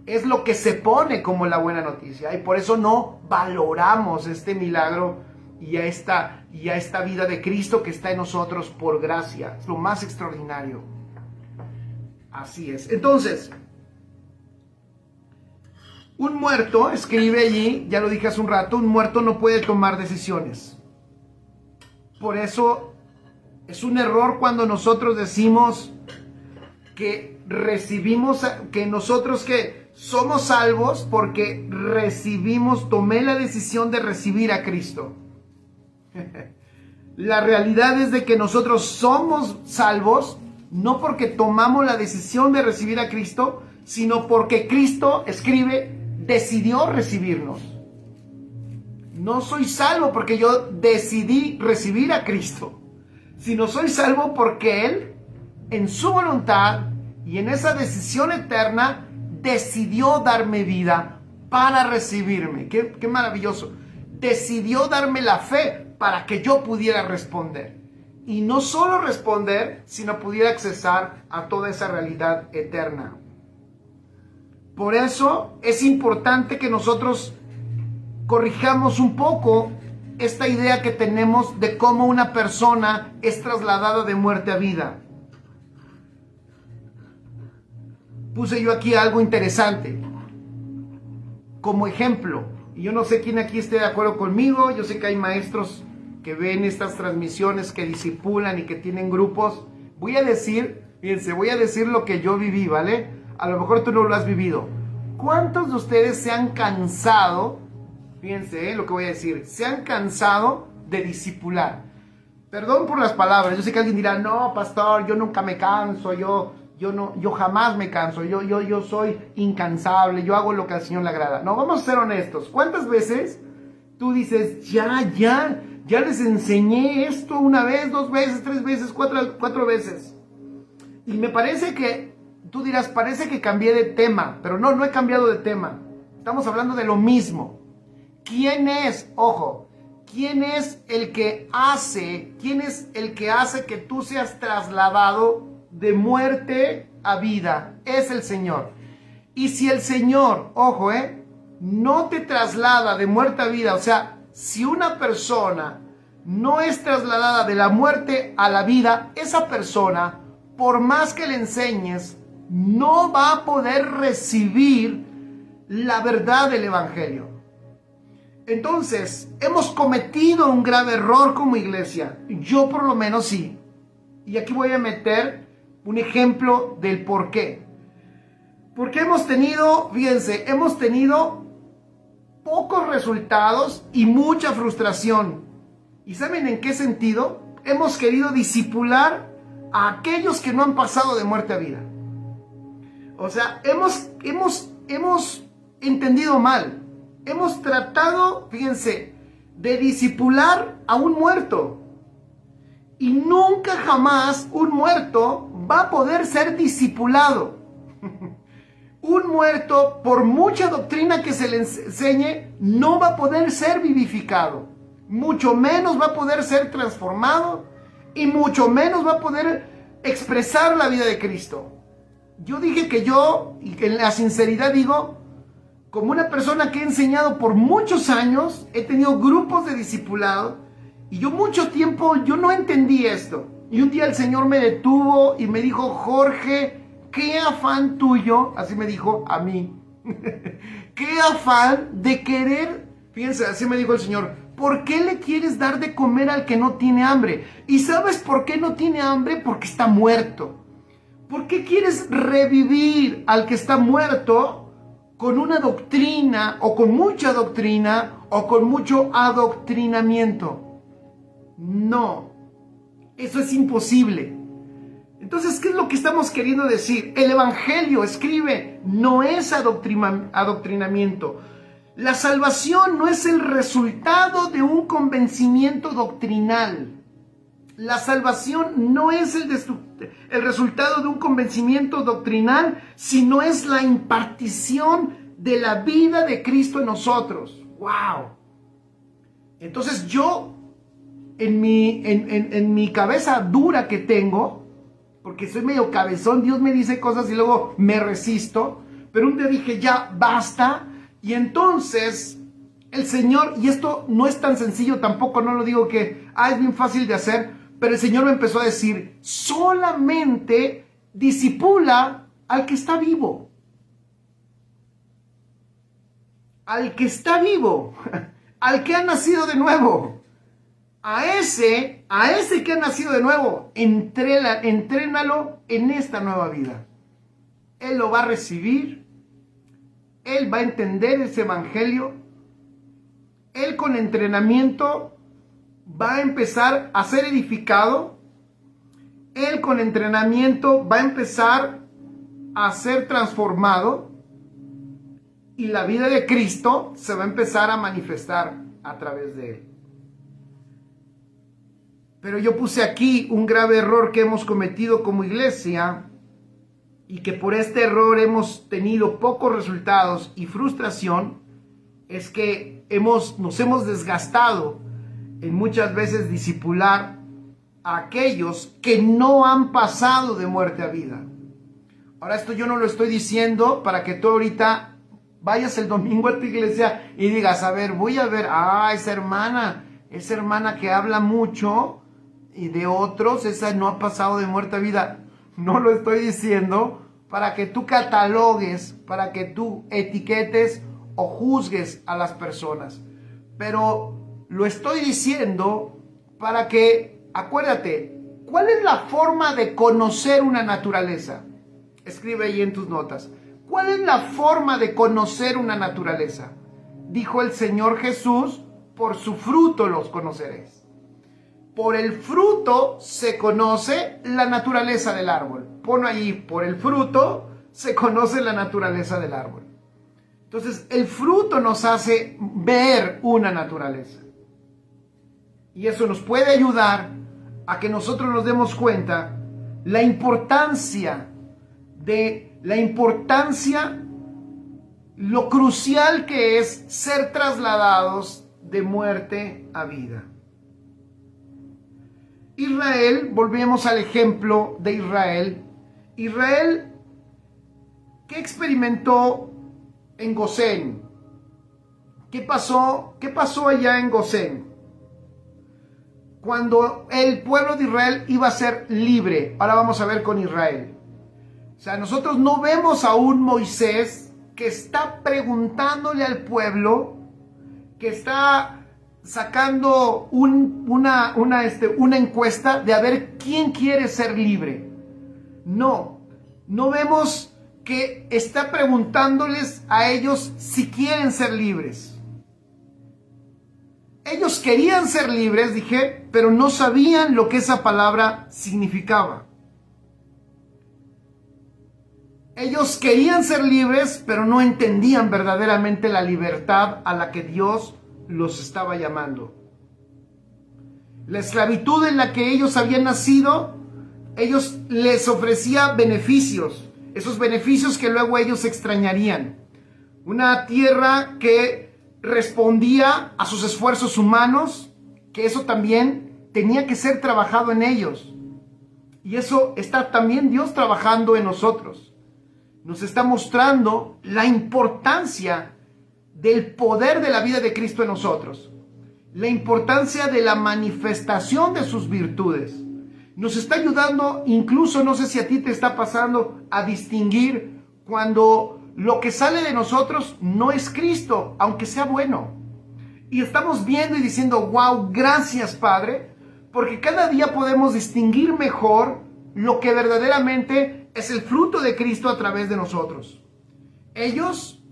es lo que se pone como la buena noticia. Y por eso no valoramos este milagro y a esta vida de Cristo que está en nosotros por gracia. Es lo más extraordinario. Así es. Entonces, un muerto, escribe allí, ya lo dije hace un rato, un muerto no puede tomar decisiones. Por eso es un error cuando nosotros decimos que recibimos, que nosotros que somos salvos porque tomé la decisión de recibir a Cristo. La realidad es de que nosotros somos salvos no porque tomamos la decisión de recibir a Cristo, sino porque Cristo, escribe, decidió recibirnos. No soy salvo porque yo decidí recibir a Cristo, sino soy salvo porque Él, en su voluntad y en esa decisión eterna, decidió darme vida para recibirme. Qué maravilloso. Decidió darme la fe para que yo pudiera responder. Y no solo responder, sino pudiera accesar a toda esa realidad eterna. Por eso es importante que nosotros corrijamos un poco esta idea que tenemos de cómo una persona es trasladada de muerte a vida. Puse yo aquí algo interesante como ejemplo, y yo no sé quién aquí esté de acuerdo conmigo. Yo sé que hay maestros que ven estas transmisiones, que discipulan y que tienen grupos. Voy a decir lo que yo viví, ¿vale? A lo mejor tú no lo has vivido. ¿Cuántos de ustedes se han cansado? Fíjense lo que voy a decir. Se han cansado de discipular. Perdón por las palabras. Yo sé que alguien dirá, no, pastor, yo nunca me canso, yo jamás me canso, yo soy incansable, yo hago lo que al Señor le agrada. No, vamos a ser honestos. ¿Cuántas veces tú dices, ya les enseñé esto una vez, 2 veces, 3 veces, 4 veces? Y me parece que, tú dirás, parece que cambié de tema, pero no he cambiado de tema. Estamos hablando de lo mismo. ¿Quién es el que hace que tú seas trasladado de muerte a vida? Es el Señor. Y si el Señor, no te traslada de muerte a vida, o sea, si una persona no es trasladada de la muerte a la vida, esa persona, por más que le enseñes, no va a poder recibir la verdad del Evangelio. Entonces, hemos cometido un grave error como iglesia. Yo por lo menos sí. Y aquí voy a meter un ejemplo del por qué. Porque hemos tenido pocos resultados y mucha frustración. ¿Y saben en qué sentido? Hemos querido discipular a aquellos que no han pasado de muerte a vida. O sea, hemos entendido mal. Hemos tratado, de discipular a un muerto. Y nunca jamás un muerto va a poder ser discipulado. Un muerto, por mucha doctrina que se le enseñe, no va a poder ser vivificado. Mucho menos va a poder ser transformado. Y mucho menos va a poder expresar la vida de Cristo. Yo dije que y en la sinceridad digo, como una persona que he enseñado por muchos años, he tenido grupos de discipulado, y yo mucho tiempo, yo no entendí esto. Y un día el Señor me detuvo y me dijo, Jorge, qué afán tuyo, así me dijo a mí, qué afán de querer, fíjense, así me dijo el Señor, ¿por qué le quieres dar de comer al que no tiene hambre? ¿Y sabes por qué no tiene hambre? Porque está muerto. ¿Por qué quieres revivir al que está muerto con una doctrina, o con mucha doctrina, o con mucho adoctrinamiento? No, eso es imposible. Entonces, ¿qué es lo que estamos queriendo decir? El Evangelio, escribe, no es adoctrinamiento. La salvación no es el resultado de un convencimiento doctrinal. La salvación no es el resultado de un convencimiento doctrinal, sino es la impartición de la vida de Cristo en nosotros. ¡Wow! Entonces yo, en mi cabeza dura que tengo, porque soy medio cabezón, Dios me dice cosas y luego me resisto, pero un día dije, ya, basta. Y entonces el Señor, y esto no es tan sencillo tampoco, no lo digo que es bien fácil de hacer, pero el Señor me empezó a decir, solamente discipula al que está vivo. Al que está vivo, al que ha nacido de nuevo. A ese que ha nacido de nuevo, entrénalo en esta nueva vida. Él lo va a recibir, él va a entender ese evangelio, él con entrenamiento va a empezar a ser edificado, él con entrenamiento va a empezar a ser transformado y la vida de Cristo se va a empezar a manifestar a través de él. Pero yo puse aquí un grave error que hemos cometido como iglesia y que por este error hemos tenido pocos resultados y frustración, es que nos hemos desgastado en muchas veces discipular a aquellos que no han pasado de muerte a vida. Ahora, esto yo no lo estoy diciendo para que tú ahorita vayas el domingo a tu iglesia y digas, a ver, voy a ver, esa hermana que habla mucho y de otros, esa no ha pasado de muerte a vida. No lo estoy diciendo para que tú catalogues, para que tú etiquetes o juzgues a las personas. Pero lo estoy diciendo para que, acuérdate, ¿cuál es la forma de conocer una naturaleza? Escribe ahí en tus notas. ¿Cuál es la forma de conocer una naturaleza? Dijo el Señor Jesús, por su fruto los conoceréis. Por el fruto se conoce la naturaleza del árbol. Pon ahí, por el fruto se conoce la naturaleza del árbol. Entonces, el fruto nos hace ver una naturaleza. Y eso nos puede ayudar a que nosotros nos demos cuenta la importancia, lo crucial que es ser trasladados de muerte a vida. Israel, volvemos al ejemplo de Israel. Israel, ¿qué experimentó en Gosén? ¿Qué pasó allá en Gosén? Cuando el pueblo de Israel iba a ser libre. Ahora vamos a ver con Israel. O sea, nosotros no vemos a un Moisés que está preguntándole al pueblo, que está sacando una encuesta de a ver quién quiere ser libre. No vemos que está preguntándoles a ellos si quieren ser libres. Ellos querían ser libres, dije, pero no sabían lo que esa palabra significaba. Ellos querían ser libres, pero no entendían verdaderamente la libertad a la que Dios los estaba llamando. La esclavitud en la que ellos habían nacido, ellos les ofrecía beneficios, esos beneficios que luego ellos extrañarían. Una tierra que respondía a sus esfuerzos humanos, que eso también tenía que ser trabajado en ellos. Y eso está también Dios trabajando en nosotros. Nos está mostrando la importancia del poder de la vida de Cristo en nosotros, la importancia de la manifestación de sus virtudes. Nos está ayudando, incluso, no sé si a ti te está pasando, a distinguir cuando lo que sale de nosotros no es Cristo, aunque sea bueno. Y estamos viendo y diciendo, wow, gracias Padre, porque cada día podemos distinguir mejor lo que verdaderamente es el fruto de Cristo a través de nosotros. Ellos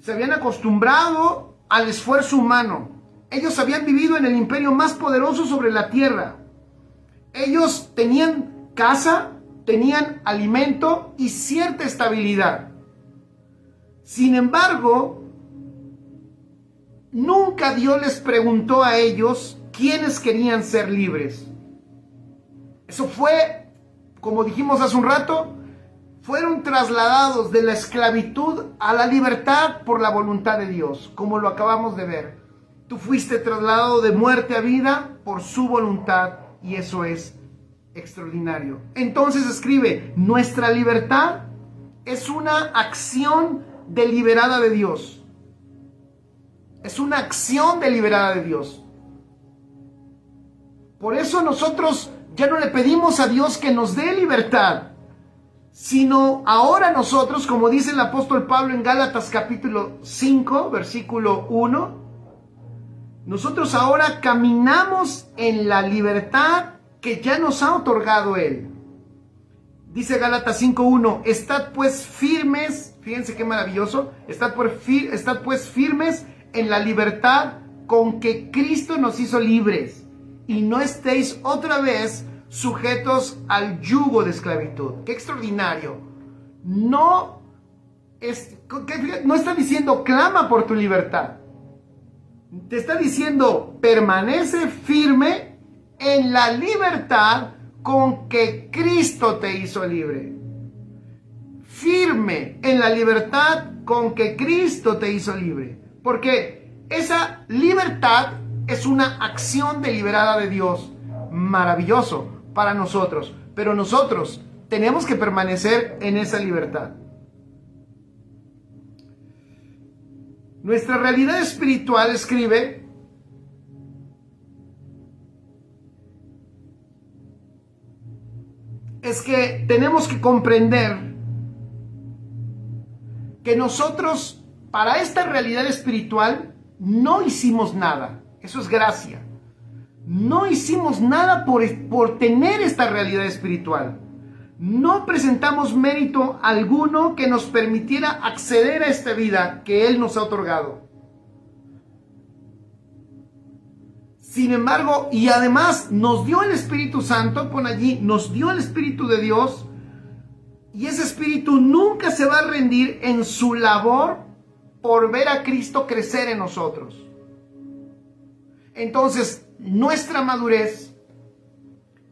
se habían acostumbrado al esfuerzo humano. Ellos habían vivido en el imperio más poderoso sobre la tierra. Ellos tenían casa, tenían alimento y cierta estabilidad. Sin embargo, nunca Dios les preguntó a ellos quiénes querían ser libres. Eso fue, como dijimos hace un rato, fueron trasladados de la esclavitud a la libertad por la voluntad de Dios, como lo acabamos de ver. Tú fuiste trasladado de muerte a vida por su voluntad y eso es extraordinario. Entonces escribe, nuestra libertad es una acción deliberada de Dios. Es una acción deliberada de Dios. Por eso nosotros ya no le pedimos a Dios que nos dé libertad, sino ahora nosotros, como dice el apóstol Pablo en Gálatas capítulo 5, versículo 1, nosotros ahora caminamos en la libertad que ya nos ha otorgado Él. Dice Gálatas 5:1, estad pues firmes, fíjense qué maravilloso, estad pues firmes en la libertad con que Cristo nos hizo libres, y no estéis otra vez sujetos al yugo de esclavitud. ¡Qué extraordinario! No está diciendo clama por tu libertad. Te está diciendo, permanece firme en la libertad con que Cristo te hizo libre. Firme en la libertad con que Cristo te hizo libre. Porque esa libertad es una acción deliberada de Dios. Maravilloso para nosotros. Pero nosotros tenemos que permanecer en esa libertad. Nuestra realidad espiritual, escribe, es que tenemos que comprender que nosotros, para esta realidad espiritual, no hicimos nada. Eso es gracia. No hicimos nada por tener esta realidad espiritual. No presentamos mérito alguno que nos permitiera acceder a esta vida que Él nos ha otorgado. Sin embargo, y además nos dio el Espíritu Santo, pon allí, nos dio el Espíritu de Dios, y ese Espíritu nunca se va a rendir en su labor por ver a Cristo crecer en nosotros. Entonces, nuestra madurez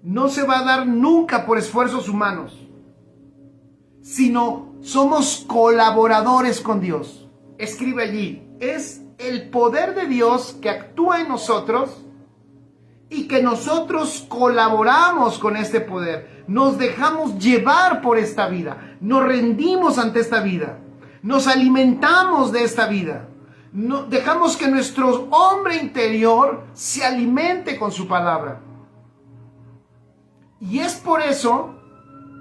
no se va a dar nunca por esfuerzos humanos, sino somos colaboradores con Dios. Escribe allí, es el poder de Dios que actúa en nosotros y que nosotros colaboramos con este poder. Nos dejamos llevar por esta vida, nos rendimos ante esta vida, nos alimentamos de esta vida. No, dejamos que nuestro hombre interior se alimente con su palabra. Y es por eso,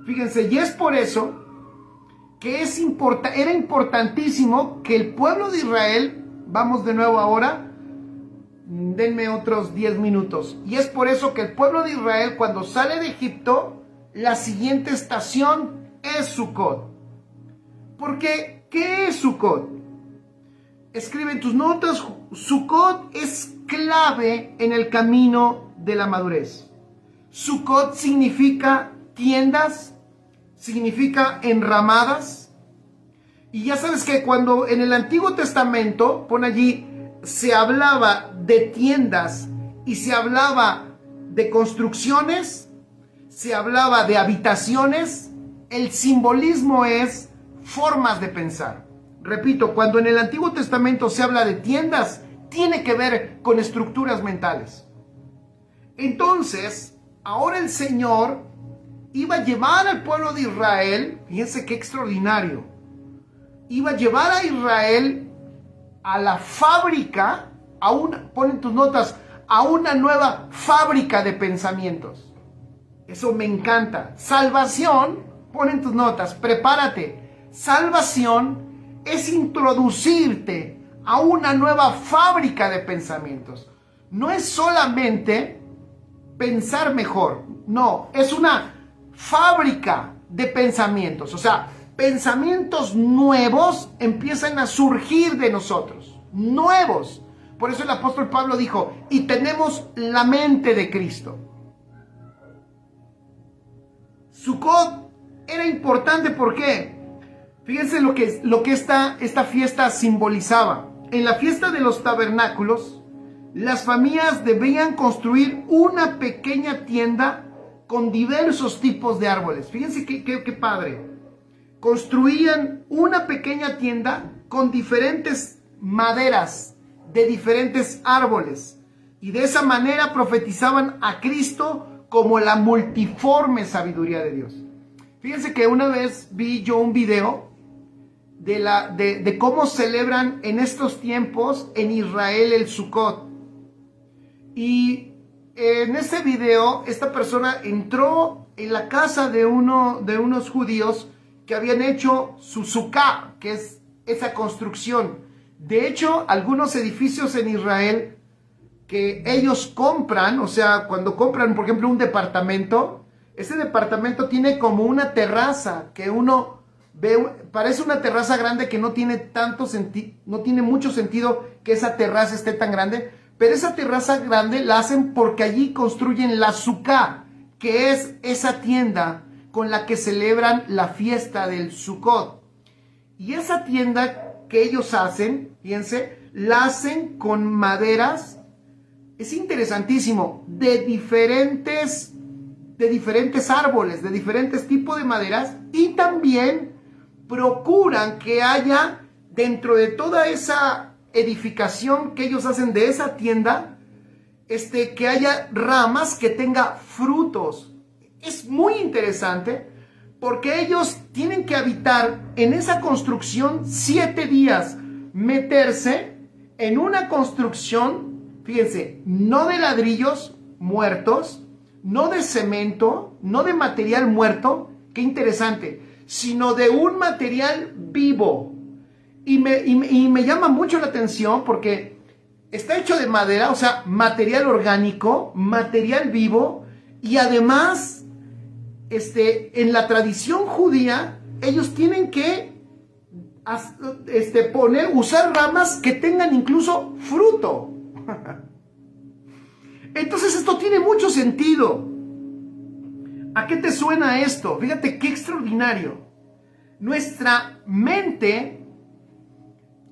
fíjense, y es por eso que era importantísimo que el pueblo de Israel, vamos de nuevo ahora, denme otros 10 minutos, y es por eso que el pueblo de Israel, cuando sale de Egipto, la siguiente estación es Sucot. Porque, ¿qué es Sucot? Escribe en tus notas, Sucot es clave en el camino de la madurez. Sucot significa tiendas, significa enramadas. Y ya sabes que cuando en el Antiguo Testamento, pon allí, se hablaba de tiendas y se hablaba de construcciones, se hablaba de habitaciones, el simbolismo es formas de pensar. Repito, cuando en el Antiguo Testamento se habla de tiendas, tiene que ver con estructuras mentales. Entonces, ahora el Señor iba a llevar al pueblo de Israel, fíjense qué extraordinario, iba a llevar a Israel a la fábrica, ponen tus notas, a una nueva fábrica de pensamientos. Eso me encanta. Salvación, ponen tus notas, prepárate. Salvación es introducirte a una nueva fábrica de pensamientos. No es solamente pensar mejor, no, es una fábrica de pensamientos. O sea, pensamientos nuevos empiezan a surgir de nosotros, nuevos. Por eso el apóstol Pablo dijo, y tenemos la mente de Cristo. Sucot era importante, ¿por qué? Fíjense lo que esta fiesta simbolizaba. En la fiesta de los tabernáculos, las familias debían construir una pequeña tienda con diversos tipos de árboles. Fíjense qué padre. Construían una pequeña tienda con diferentes maderas de diferentes árboles. Y de esa manera profetizaban a Cristo como la multiforme sabiduría de Dios. Fíjense que una vez vi yo un video de cómo celebran en estos tiempos en Israel el Sukkot. Y en ese video esta persona entró en la casa de unos judíos que habían hecho su sukkah, que es esa construcción. De hecho, algunos edificios en Israel que ellos compran, o sea, cuando compran, por ejemplo, un departamento, ese departamento tiene como una terraza que uno ve, parece una terraza grande que no tiene no tiene mucho sentido que esa terraza esté tan grande, pero esa terraza grande la hacen porque allí construyen la sukkah, que es esa tienda con la que celebran la fiesta del Sukkot. Y esa tienda que ellos hacen, fíjense, la hacen con maderas, es interesantísimo, de diferentes árboles, de diferentes tipos de maderas, y también procuran que haya dentro de toda esa edificación que ellos hacen de esa tienda, que haya ramas que tenga frutos. Es muy interesante porque ellos tienen que habitar en esa construcción 7 días, meterse en una construcción, fíjense, no de ladrillos muertos, no de cemento, no de material muerto, qué interesante, sino de un material vivo. Y me llama mucho la atención porque está hecho de madera, o sea, material orgánico, material vivo, y además, en la tradición judía, ellos tienen que usar ramas que tengan incluso fruto. Entonces esto tiene mucho sentido. ¿A qué te suena esto? Fíjate qué extraordinario. Nuestra mente,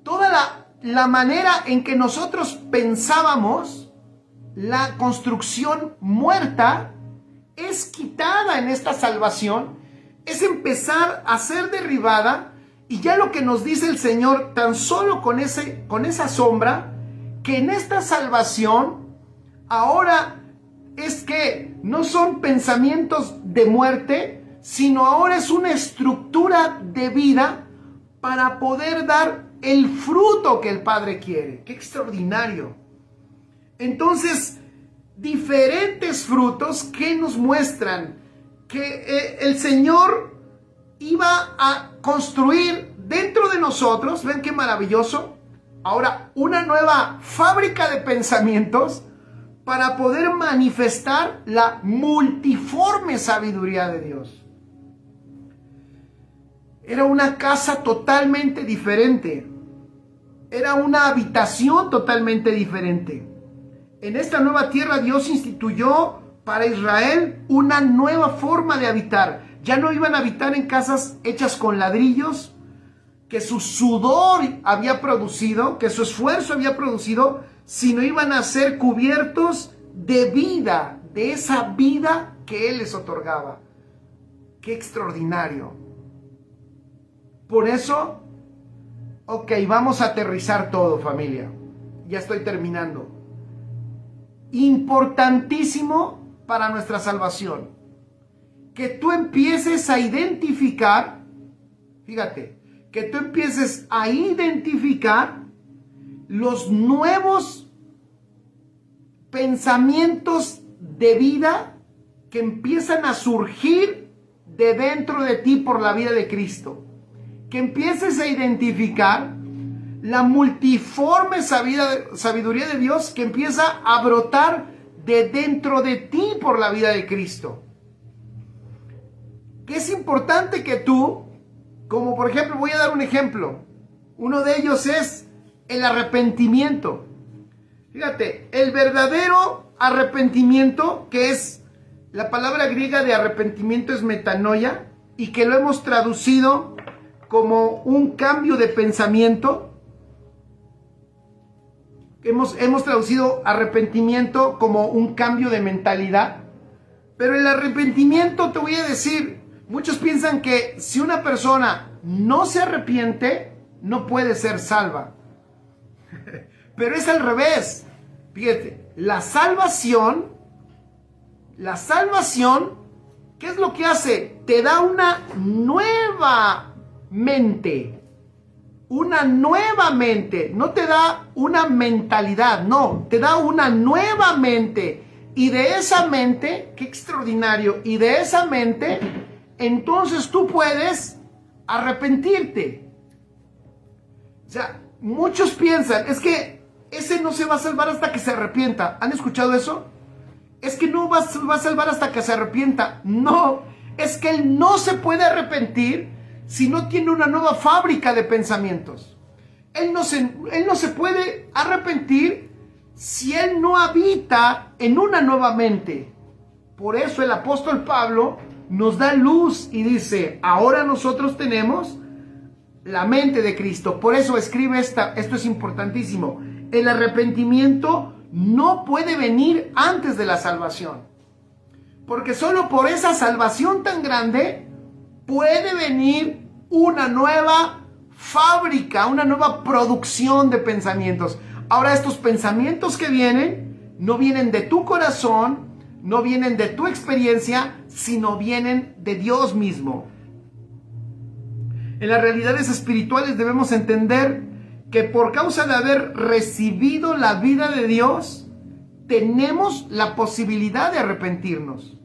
toda la manera en que nosotros pensábamos, la construcción muerta es quitada en esta salvación, es empezar a ser derribada, y ya lo que nos dice el Señor, tan solo con esa sombra, que en esta salvación, ahora es que no son pensamientos de muerte, sino ahora es una estructura de vida para poder dar el fruto que el Padre quiere. ¡Qué extraordinario! Entonces, diferentes frutos que nos muestran que el Señor iba a construir dentro de nosotros, ven qué maravilloso, ahora una nueva fábrica de pensamientos para poder manifestar la multiforme sabiduría de Dios. Era una casa totalmente diferente, era una habitación totalmente diferente. En esta nueva tierra Dios instituyó para Israel una nueva forma de habitar. Ya no iban a habitar en casas hechas con ladrillos, que su sudor había producido, que su esfuerzo había producido, sino iban a ser cubiertos de vida, de esa vida que Él les otorgaba. ¡Qué extraordinario! Por eso, ok, vamos a aterrizar todo, familia. Ya estoy terminando. Importantísimo para nuestra salvación, que tú empieces a identificar, fíjate, que tú empieces a identificar los nuevos pensamientos de vida que empiezan a surgir de dentro de ti por la vida de Cristo. Que empieces a identificar la multiforme sabiduría de Dios que empieza a brotar de dentro de ti por la vida de Cristo. Que es importante que tú, como por ejemplo, voy a dar un ejemplo. Uno de ellos es el arrepentimiento. Fíjate, el verdadero arrepentimiento, que es la palabra griega de arrepentimiento es metanoia, y que lo hemos traducido como un cambio de pensamiento. Hemos traducido arrepentimiento como un cambio de mentalidad. Pero el arrepentimiento, te voy a decir, muchos piensan que si una persona no se arrepiente, no puede ser salva. Pero es al revés. Fíjate, la salvación, ¿qué es lo que hace? Te da una nueva mente. Una nueva mente. No te da una mentalidad, no. Te da una nueva mente. Y de esa mente, qué extraordinario, y de esa mente, entonces tú puedes arrepentirte. O sea, muchos piensan, es que ese no se va a salvar hasta que se arrepienta. ¿Han escuchado eso? Es que no va a salvar hasta que se arrepienta. No, es que él no se puede arrepentir si no tiene una nueva fábrica de pensamientos. Él no se puede arrepentir si él no habita en una nueva mente. Por eso el apóstol Pablo nos da luz y dice, ahora nosotros tenemos la mente de Cristo. Por eso escribe esto es importantísimo. El arrepentimiento no puede venir antes de la salvación. Porque solo por esa salvación tan grande puede venir una nueva fábrica, una nueva producción de pensamientos. Ahora, estos pensamientos que vienen, no vienen de tu corazón, no vienen de tu experiencia, sino vienen de Dios mismo. En las realidades espirituales debemos entender que por causa de haber recibido la vida de Dios, tenemos la posibilidad de arrepentirnos.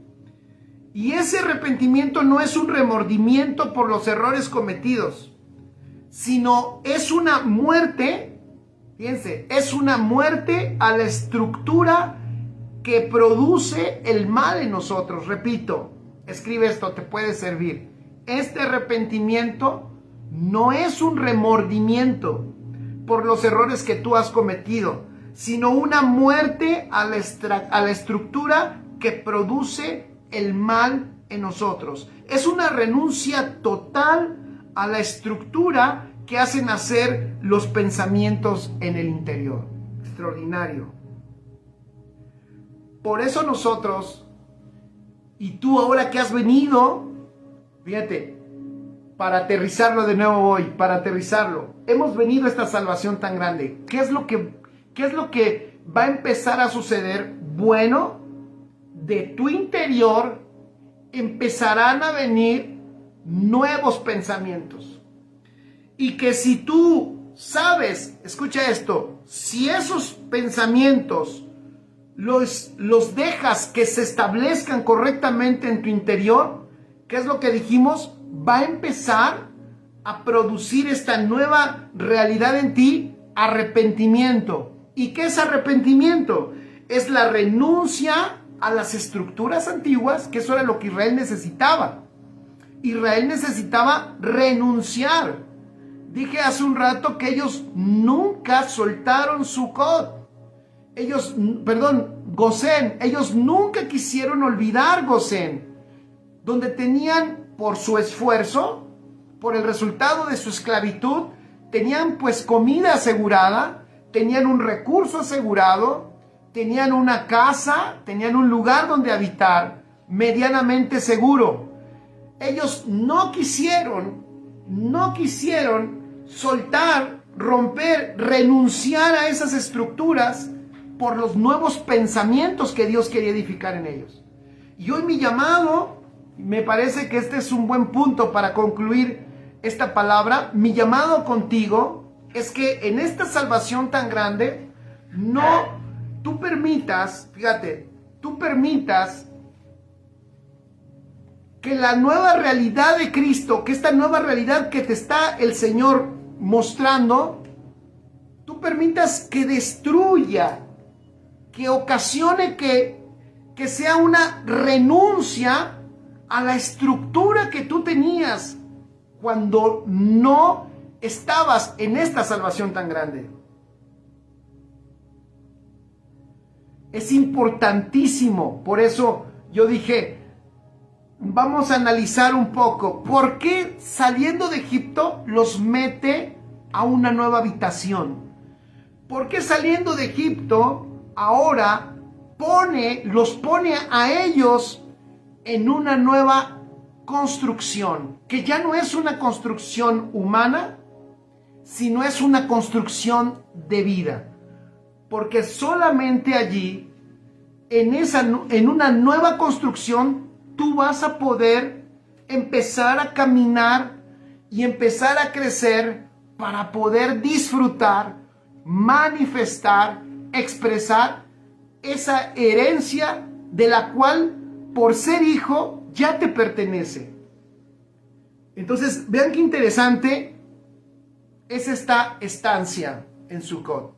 Y ese arrepentimiento no es un remordimiento por los errores cometidos, sino es una muerte, fíjense, es una muerte a la estructura que produce el mal en nosotros. Repito, escribe esto, te puede servir. Este arrepentimiento no es un remordimiento por los errores que tú has cometido, sino una muerte a la estructura que produce el mal en nosotros. Es una renuncia total a la estructura que hace nacer los pensamientos en el interior. Extraordinario. Por eso nosotros, y tú ahora que has venido, fíjate, para aterrizarlo de nuevo hoy, para aterrizarlo, hemos venido a esta salvación tan grande. ¿Qué es lo que va a empezar a suceder? Bueno, de tu interior empezarán a venir nuevos pensamientos. Y que si tú sabes, escucha esto, si esos pensamientos los dejas que se establezcan correctamente en tu interior, ¿qué es lo que dijimos? Va a empezar a producir esta nueva realidad en ti, arrepentimiento. ¿Y qué es arrepentimiento? Es la renuncia a las estructuras antiguas, que eso era lo que Israel necesitaba. Israel necesitaba renunciar. Dije hace un rato que ellos nunca soltaron Sucot. Gosén. Ellos nunca quisieron olvidar Gosén, donde tenían, por su esfuerzo, por el resultado de su esclavitud, tenían pues comida asegurada, tenían un recurso asegurado, tenían una casa, tenían un lugar donde habitar medianamente seguro. Ellos no quisieron soltar, romper, renunciar a esas estructuras por los nuevos pensamientos que Dios quería edificar en ellos. Y hoy mi llamado, me parece que este es un buen punto para concluir esta palabra, mi llamado contigo es que en esta salvación tan grande, tú permitas que la nueva realidad de Cristo, que esta nueva realidad que te está el Señor mostrando, tú permitas que destruya, que ocasione que sea una renuncia a la estructura que tú tenías cuando no estabas en esta salvación tan grande. Es importantísimo, por eso yo dije, vamos a analizar un poco, ¿por qué saliendo de Egipto los mete a una nueva habitación? ¿Por qué saliendo de Egipto ahora los pone a ellos en una nueva construcción, que ya no es una construcción humana, sino es una construcción de vida? Porque solamente allí, en una nueva construcción, tú vas a poder empezar a caminar y empezar a crecer para poder disfrutar, manifestar, expresar esa herencia de la cual, por ser hijo, ya te pertenece. Entonces, vean qué interesante es esta estancia en Sucot.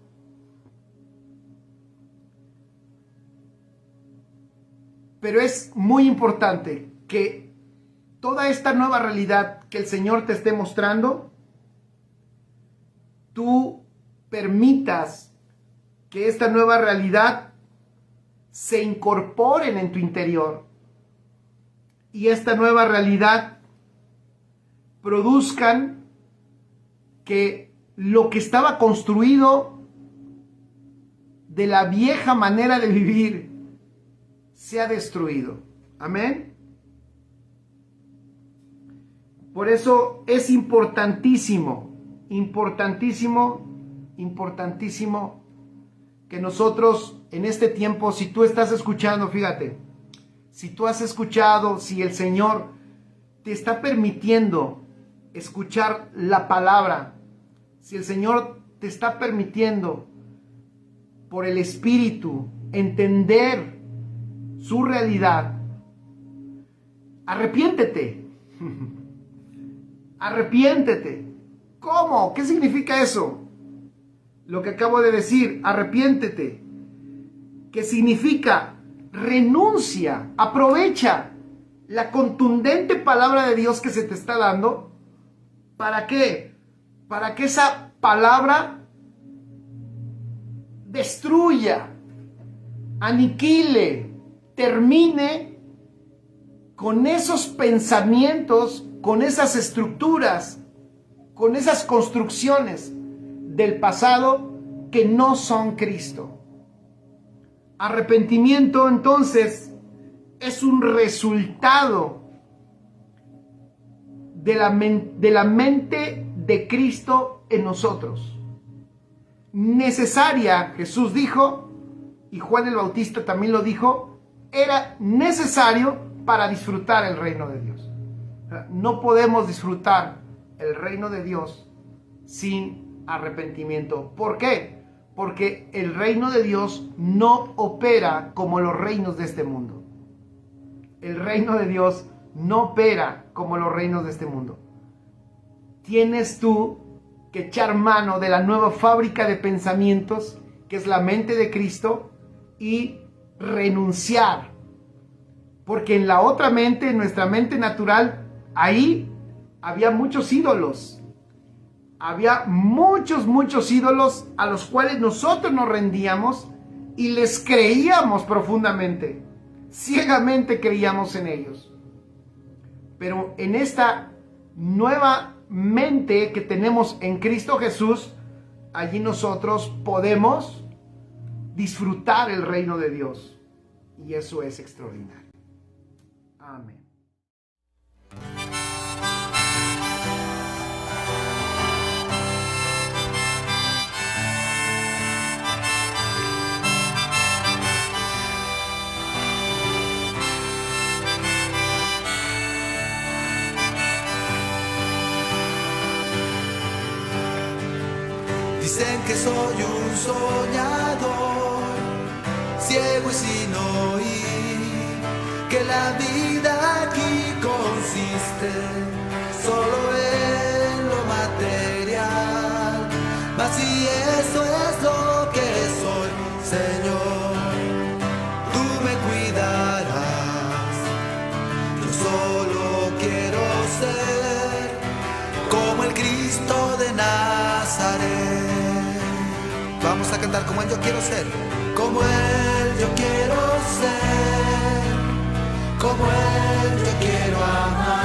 Pero es muy importante que toda esta nueva realidad que el Señor te esté mostrando, tú permitas que esta nueva realidad se incorporen en tu interior y esta nueva realidad produzcan que lo que estaba construido de la vieja manera de vivir sea destruido. Amén. Por eso es importantísimo, importantísimo que nosotros en este tiempo, si tú estás escuchando, fíjate, si tú has escuchado, si el Señor te está permitiendo escuchar la palabra, si el Señor te está permitiendo por el Espíritu entender su realidad, arrepiéntete. Arrepiéntete. ¿Cómo? ¿Qué significa eso? Lo que acabo de decir, arrepiéntete. ¿Qué significa? Renuncia, aprovecha la contundente palabra de Dios que se te está dando. ¿Para qué? Para que esa palabra destruya, aniquile, termine con esos pensamientos, con esas estructuras, con esas construcciones del pasado que no son Cristo. Arrepentimiento, entonces, es un resultado de la mente de Cristo en nosotros. Necesaria, Jesús dijo, y Juan el Bautista también lo dijo, era necesario para disfrutar el reino de Dios. No podemos disfrutar el reino de Dios sin arrepentimiento. ¿Por qué? Porque el reino de Dios no opera como los reinos de este mundo. El reino de Dios no opera como los reinos de este mundo. Tienes tú que echar mano de la nueva fábrica de pensamientos, que es la mente de Cristo, y renunciar. Porque en la otra mente, en nuestra mente natural, ahí había muchos ídolos. Había muchos ídolos a los cuales nosotros nos rendíamos y les creíamos profundamente. Ciegamente creíamos en ellos. Pero en esta nueva mente que tenemos en Cristo Jesús, allí nosotros podemos disfrutar el reino de Dios. Y eso es extraordinario. Amén. Dicen que soy un soñador, ciego y sin oír, que la vida aquí consiste solo en lo material. Mas si eso es lo que soy, Señor, tú me cuidarás. Yo solo quiero ser como el Cristo de Nazaret. Vamos a cantar como Él, yo quiero ser. Como Él, yo quiero ser. Como Él, yo quiero amar.